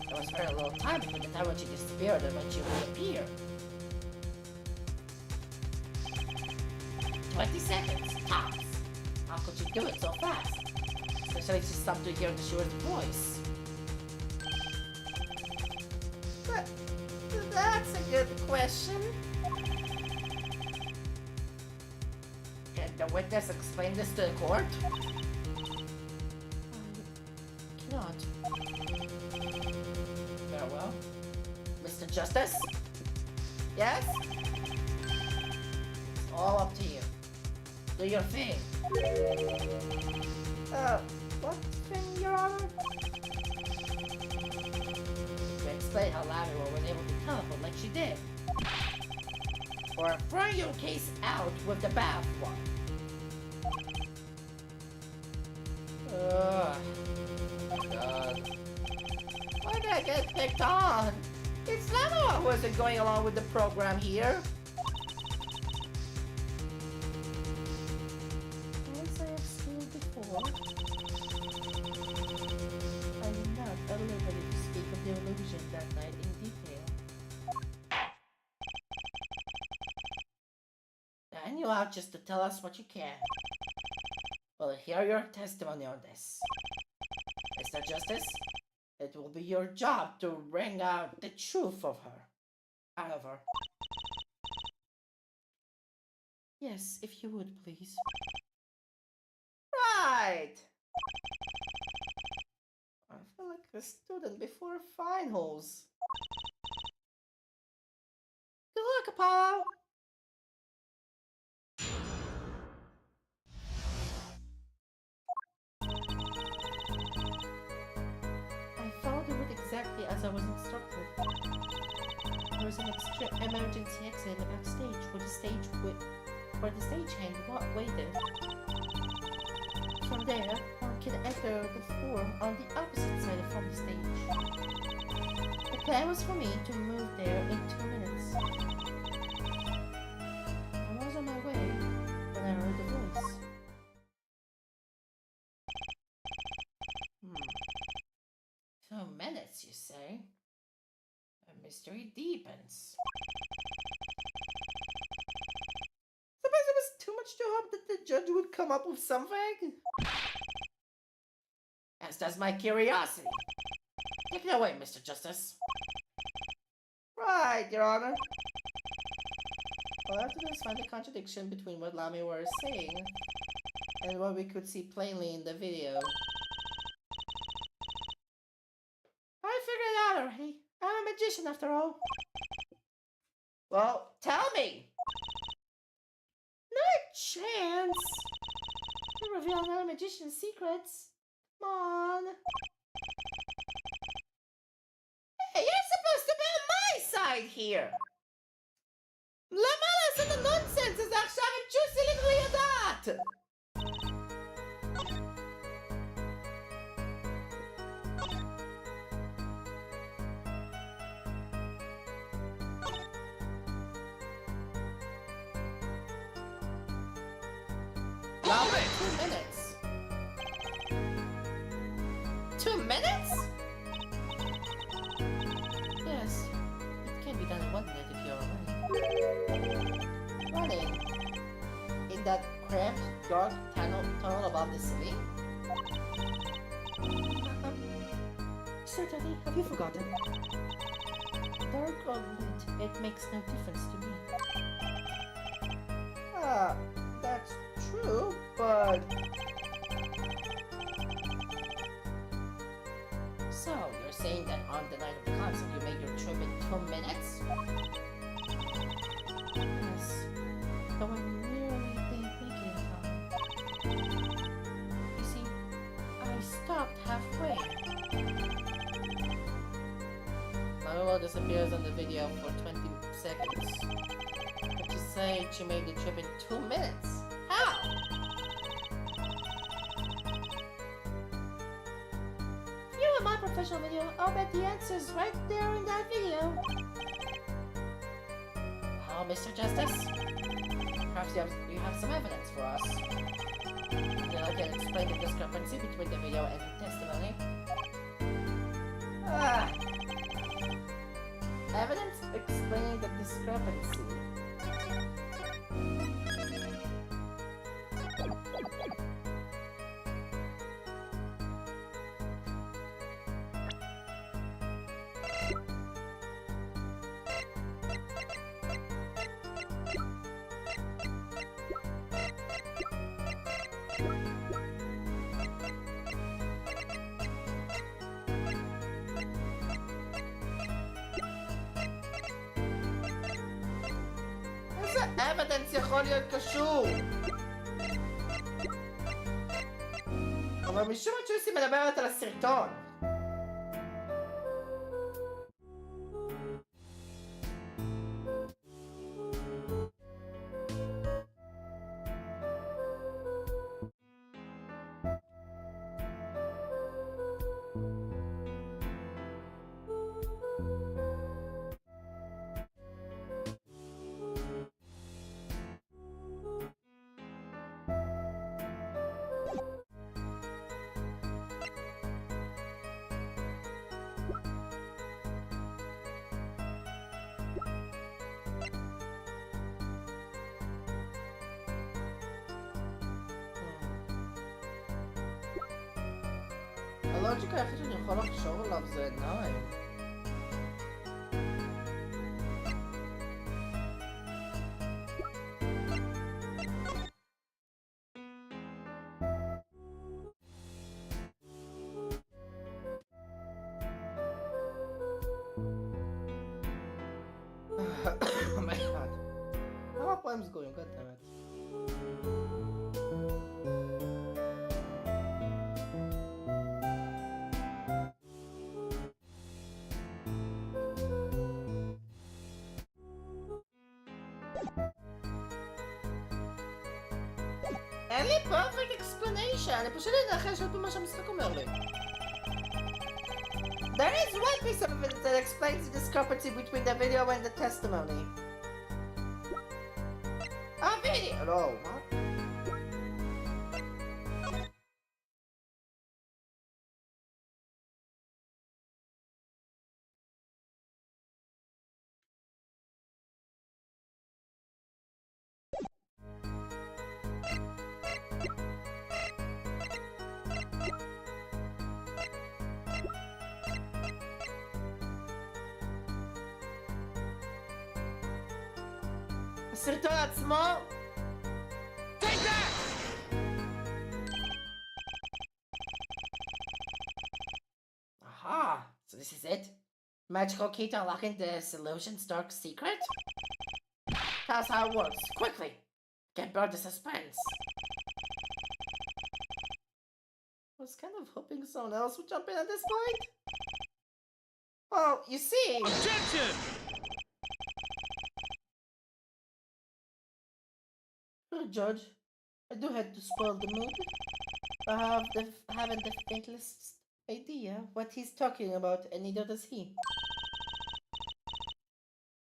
Speaker 2: there was very little time between the time when she disappeared and when she reappeared. 20 seconds, tops. How could she do it so fast? Especially just stopped to hear the Shear's voice.
Speaker 1: But that's a good question.
Speaker 2: Can the witness explain this to the court? I cannot. Very well. Mr. Justice?
Speaker 1: Yes?
Speaker 2: It's all up to you. Do your thing.
Speaker 1: What thing, Your Honor?
Speaker 2: To explain how Lavero was able to teleport like she did. Or throwing your case out with the bath one.
Speaker 1: God. Why did I get picked on? It's Lamar who wasn't going along with the program here.
Speaker 2: As I have seen before, I did not allow you to speak of the illusion that night in detail. Then you have just to tell us what you can. We'll hear your testimony on this. Mr. Justice, it will be your job to bring out the truth of her. Out of her. Yes, if you would, please.
Speaker 1: Right. I feel like a student before finals. Good luck, Apollo.
Speaker 2: I followed the route exactly as I was instructed. There was an emergency exit in the backstage where the stagehand waited. From there, one can enter the floor on the opposite side from the stage. The plan was for me to move there in 2 minutes. I was on my way when I heard the voice. 2 minutes, you say? The mystery deepens.
Speaker 1: Suppose it was too much to hope that the judge would come up with something?
Speaker 2: As does my curiosity. Take it away, Mr. Justice.
Speaker 1: Right, Your Honor. All I have to do is find the contradiction between what Lamy was saying and what we could see plainly in the video.
Speaker 2: I figured it out already. I'm a magician after all.
Speaker 1: Well, tell me!
Speaker 2: Not a chance. You reveal another magician's secrets. Come on.
Speaker 1: Hey, you're supposed to be on my side here! למעלה זה נונסנס הזה עכשיו עם ג'וסי לגבי הדעת!
Speaker 3: Hold it!
Speaker 2: 2 minutes. 2 minutes? Yes. It can be done in 1 minute if you're running.
Speaker 1: Running in that cramped, dark tunnel above the city?
Speaker 2: Certainly, have you forgotten? Dark or lit, it makes no difference to me.
Speaker 1: Ah, that's true, but...
Speaker 2: So, you're saying that on the night of the concert you made your trip in 2 minutes? Yes, though I nearly didn't make it in time. You see, I stopped halfway. Manuel disappears on the video for 20 seconds. But you say she made the trip in 2 minutes. How? If you were my professional video, I'll bet the answer's right there in that video. Oh, Mr. Justice? Perhaps you have some evidence for us. Then I can explain the discrepancy between the video and the testimony. Ah! Evidence explaining the discrepancy. איזה evidence יכול להיות קשור? אבל משום מה ג'ויסי מדברת על הסרטון. הלוג'יקה היחיד שאני יכול לחשוב עליו זה עיניים. Oh my god. How are poems going? God damn it. אין לי perfect explanation, אני פשוט אנחש על פי מה שהמשחק אומר לי. There is one piece of evidence that explains the discrepancy between the video and the testimony. A video! No, what? הסרטון עצמו?
Speaker 3: Take that!
Speaker 2: Aha, so this is it? Magical key to unlocking the solution's dark secret? Tell us how it works, quickly! Can't burn the suspense. I was kind of hoping someone else would jump in at this point. Well, you see...
Speaker 3: Objection!
Speaker 2: Judge, I do hate to spoil the mood. I haven't the faintest idea what he's talking about, and neither does he.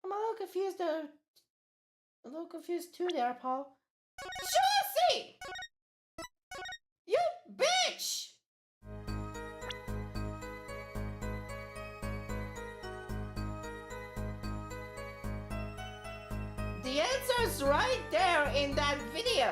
Speaker 2: I'm a little confused too there, Paul. Josie! You bitch! The answer's right there in that video.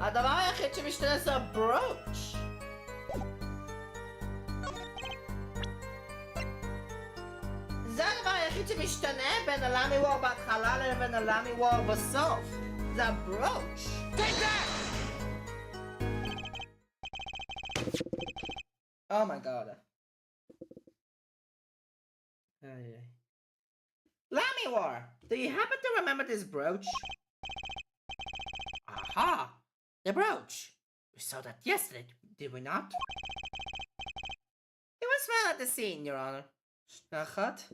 Speaker 1: הדבר היחיד שמשתנה זה הברוץ'. זה הדבר היחיד שמשתנה בין הלאמי וור בהתחלה לבין הלאמי וור בסוף. זה הברוץ'.
Speaker 3: Take that!
Speaker 1: Oh my god. Lamy War! Do you happen to remember this brooch?
Speaker 2: Aha! The brooch! We saw that yesterday, did we not?
Speaker 1: It was found at the scene, Your Honor. אחת.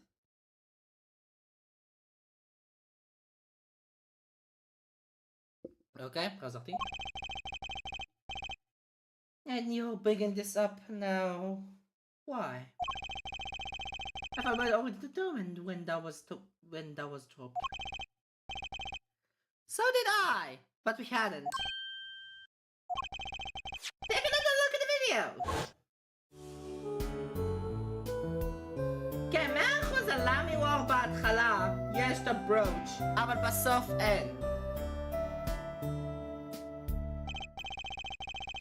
Speaker 2: Okay, חזרתי.
Speaker 1: And you're bigging this up now. Why?
Speaker 2: Have I already determined when that was dropped?
Speaker 1: So did I! But we hadn't. Take another look at the video! כן, 100% הלאמי וור בהתחלה יש את הברוץ', אבל בסוף אין.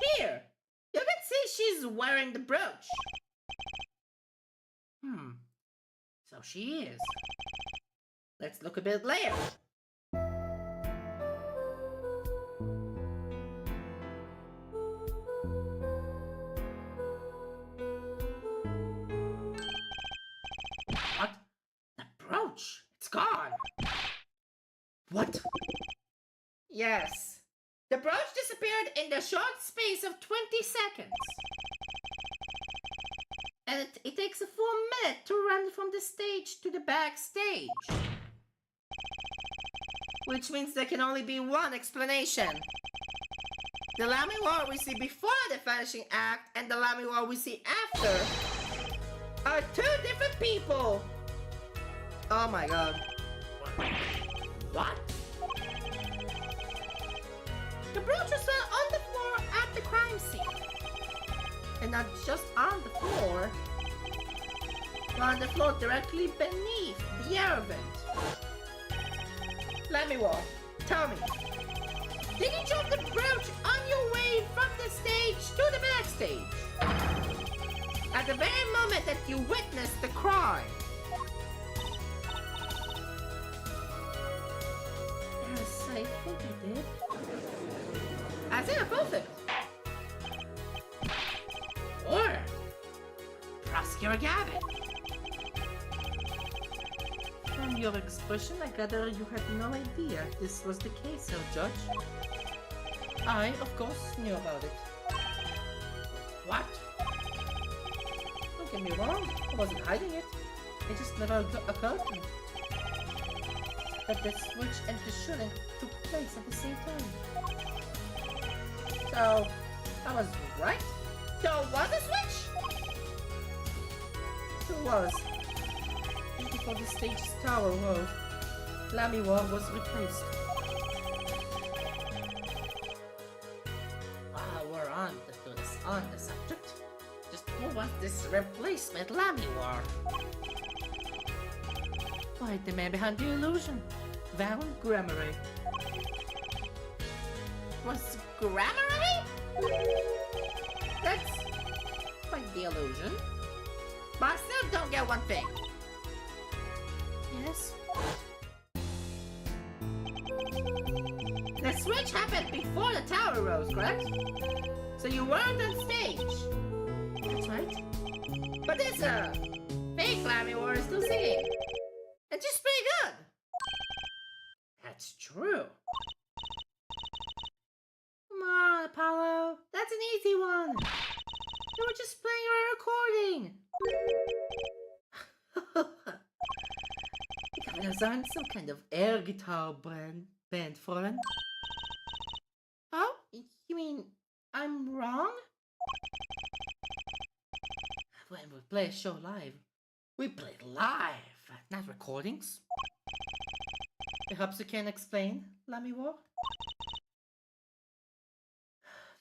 Speaker 1: Here! You can see she's wearing the brooch.
Speaker 2: So she is.
Speaker 1: Let's look a bit later.
Speaker 2: What? The brooch! It's gone!
Speaker 1: What? Yes. The brooch disappeared in the short space of 20 seconds. And it takes a full minute to run from the stage to the backstage. Which means there can only be one explanation. The Lamy War we see before the finishing act and the Lamy War we see after are two different people. Oh my god.
Speaker 2: What?
Speaker 1: The brooch was found on the floor at the crime scene. And not just on the floor, but on the floor directly beneath the air vent. Let me walk. Tell me, did you drop the brooch on your way from the stage to the backstage? At the very moment that you witnessed the crime? Yes, I think I did. As in a perfect.
Speaker 2: Or Prosecutor Gavin.
Speaker 1: From your expression, I gather you had no idea this was the case, so Judge. I, of course, knew about it.
Speaker 2: What?
Speaker 1: Don't get me wrong, I wasn't hiding it. It just never occurred to me that the switch and the shooting took place at the same time. So, I was right? There was a switch? There was. Just before the stage's tower rose, Lamy War was replaced.
Speaker 2: While we're on the subject, just who was this replacement Lamy War?
Speaker 1: Why, the man behind the illusion, Val Grammary.
Speaker 2: Was Grammary? That's quite the illusion. But I still don't get one thing.
Speaker 1: Yes?
Speaker 2: The switch happened before the tower rose, correct? So you weren't on stage.
Speaker 1: That's right.
Speaker 2: But this fake Lamy War is still singing. And she's pretty good. That's true.
Speaker 1: Come on, Apollo. That's an easy one. You were just playing a recording. Because I'm some kind of air guitar band, Fräulein. Oh, you mean I'm wrong? When we play a show live, we play it live, not recordings. Perhaps you can explain, Lamy War?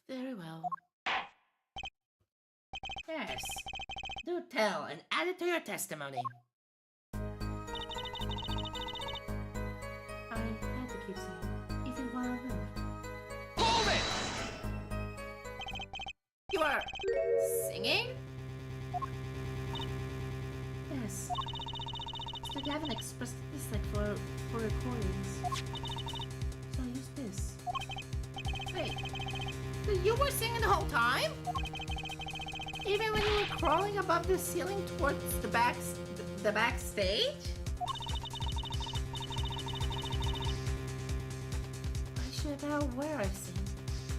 Speaker 1: Very well.
Speaker 2: Yes. Do tell and add it to your testimony. singing? Yes. Mr. Gavin expressed dislike for recordings. So I used this. Wait. So you were singing the whole time? Even when you were crawling above the ceiling towards the backstage? I should know where I sing.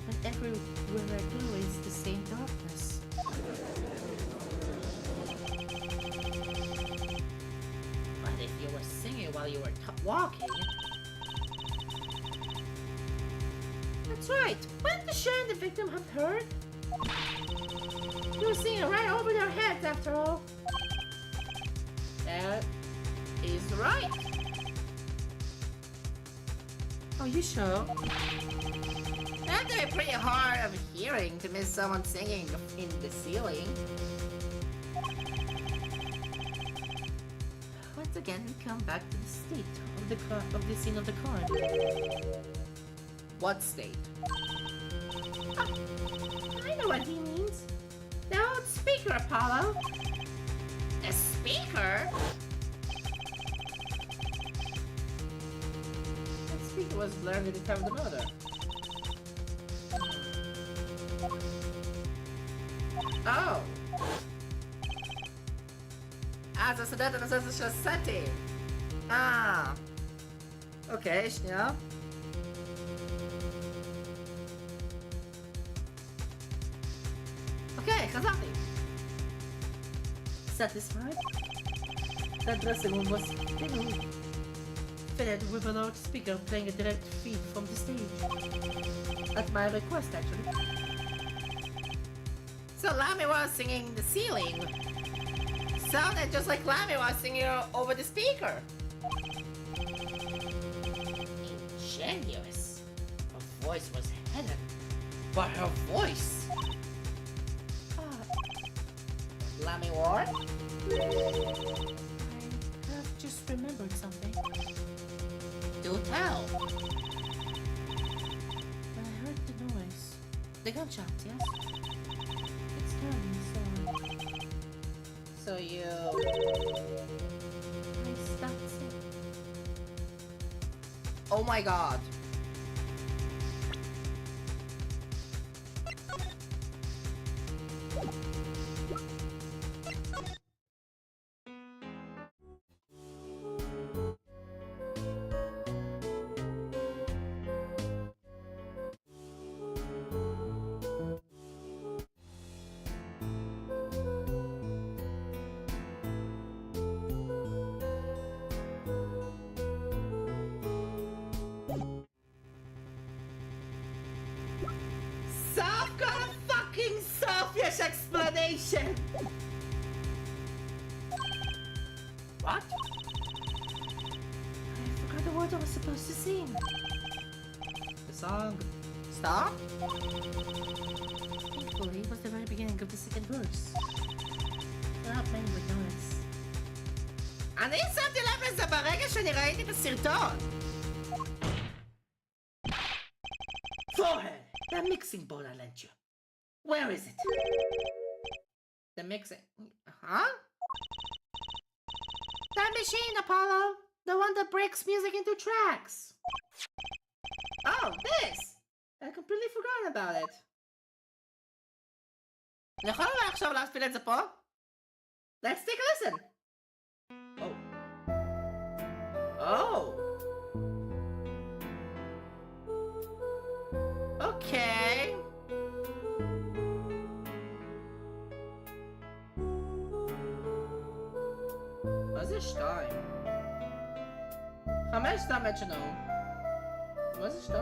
Speaker 2: When everywhere I go is the same darkness. But if you were singing while you were walking... That's right! When the Sharon the victim have heard? You were singing right over their heads after all. That is right. Are you sure? That'd be pretty hard of hearing to miss someone singing in the ceiling. Once again, we come back to the state of the scene of the crime. What state? Ah, I know what he means. The old speaker, Apollo. The speaker? That speaker was learned at the time of the murder. Oh! Zasadata na zasadati. Ah! Okay, שנייה. Okay, חזרתי. Satisfied? That dressing room was fitted with a large speaker playing a direct feed from the stage. At my request, actually. So Lamy was singing in the ceiling. Sounded just like Lamy was singing over the speaker. Ingenious. Her voice was hidden. But her voice... Lamy Ward? I have just remembered something. Do tell. When I heard the noise, the gunshot, yes? It scared me, so you... I stopped singing. Oh my god. Explanation. What? I forgot the words I was supposed to sing. The song stop? Thankfully, it was the very beginning of the second verse. Not many would notice. אני שמתי לב לזה ברגע שאני ראיתי את הסרטון. Forehead! That mixing bowl I lent you. Where is it? The mixing... Huh? That machine, Apollo! The one that breaks music into tracks! Oh, this! I completely forgot about it. יכול אולי עכשיו להפעיל את זה פה? Let's take a listen! Oh. Oh! Okay. מה זה 2? 5 סתם מטרונום. מה זה 2?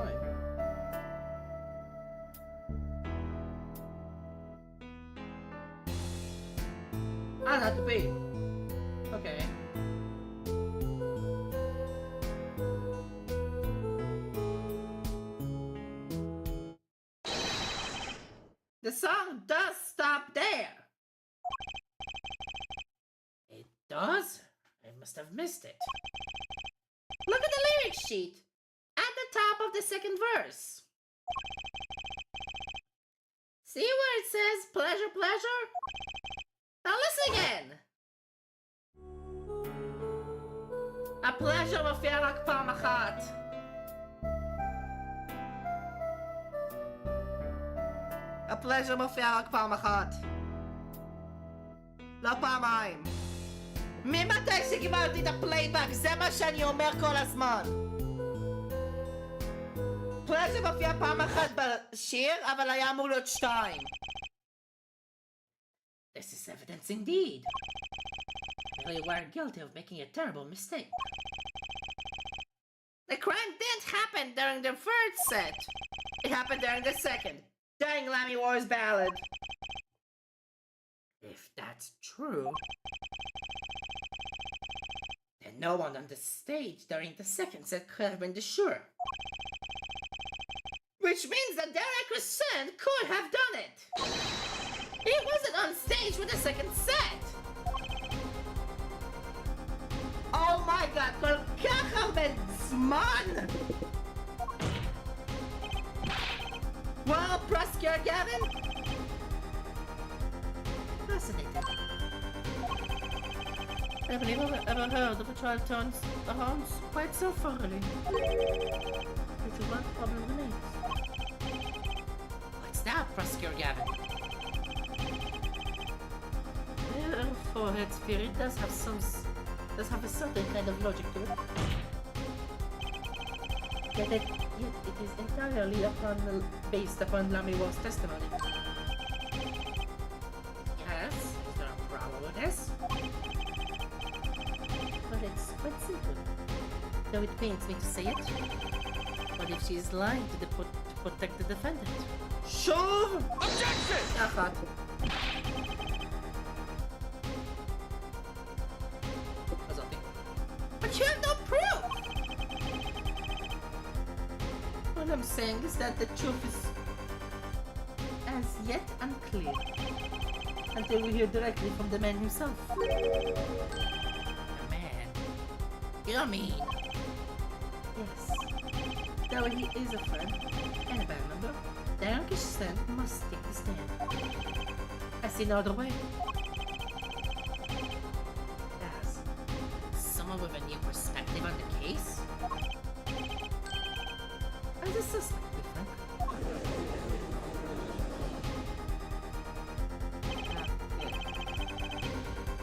Speaker 2: not to pay. Okay. The song does stop there. It does? I must have missed it. Look at the lyric sheet. At the top of the second verse. See where it says pleasure, pleasure? begin! הפלז'ר מופיע רק פעם אחת.
Speaker 1: הפלז'ר מופיע רק פעם אחת. לא פעמיים.
Speaker 2: ממתי שקיבלתי את הפלייבק? זה מה שאני אומר כל הזמן.
Speaker 1: פלז'ר מופיע פעם אחת בשיר, אבל היה אמור להיות 2.
Speaker 2: This is evidence indeed. You were guilty of making a terrible mistake. The crime didn't happen during the first set.
Speaker 1: It happened during the second. During Lammy War's ballad.
Speaker 2: If that's true, then no one on the stage during the second set could have been the shooter. Which means that Derek Crescent could have done it. He wasn't on stage for the second set.
Speaker 1: Oh my god, כל כך הרבה זמן! Well, Prosecutor Gavin?
Speaker 2: Fascinating. I believe I've ever heard of a trial turns around quite so thoroughly. Which is one problem remains. What's that, Prosecutor Gavin? Their forehead spirit does have a certain kind of logic to it. Yet it is entirely based upon Lammy Wall's testimony. Yes, is there a problem with this? But it's quite simple. Though it pains me to say it. What if she is lying to protect the defendant?
Speaker 1: שוב!
Speaker 3: Objection!
Speaker 1: אחת.
Speaker 2: But you have no proof! All I'm saying is that the truth is as yet unclear until we hear directly from the man himself. The man? You don't mean? Yes. Though he is a friend and a band member, the Yankees stand must take the stand. I see no other way. With a new perspective on the case? As a suspect, to be frank.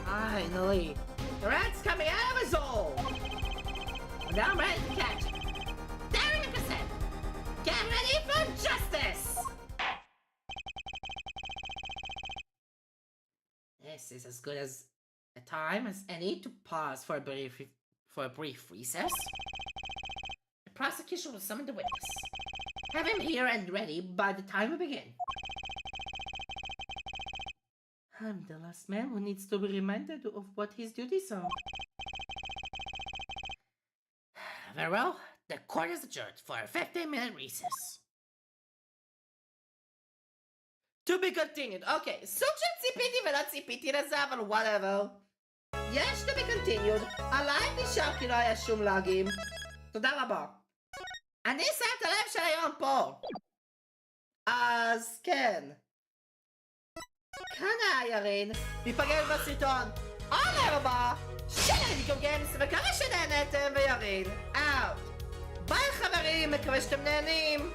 Speaker 1: Finally.
Speaker 2: The rat's coming out of his hole! Now I'm ready to catch it. Darren Nicholson! Get ready for justice! This is as good as a time as any to pause for a brief recess. The prosecution will summon the witness. Have him here and ready by the time we begin. I'm the last man who needs to be reminded of what his duties are. Very well, the court is adjourned for a 15-minute recess.
Speaker 1: To be continued. אוקיי, סוג של ציפיתי ולא ציפיתי לזה, אבל whatever. יש to be continued. הלייב נשאר כי לא היה שום לאגים. תודה רבה. אני אסיים את הלייב של היום פה. אז כן. כאן היה ירין. ניפגש בסרטון. עומר הבא. של דיבורים גיימס, מקווה שנהנתם וירין. אאוט. ביי חברים, מקווה שאתם נהנים.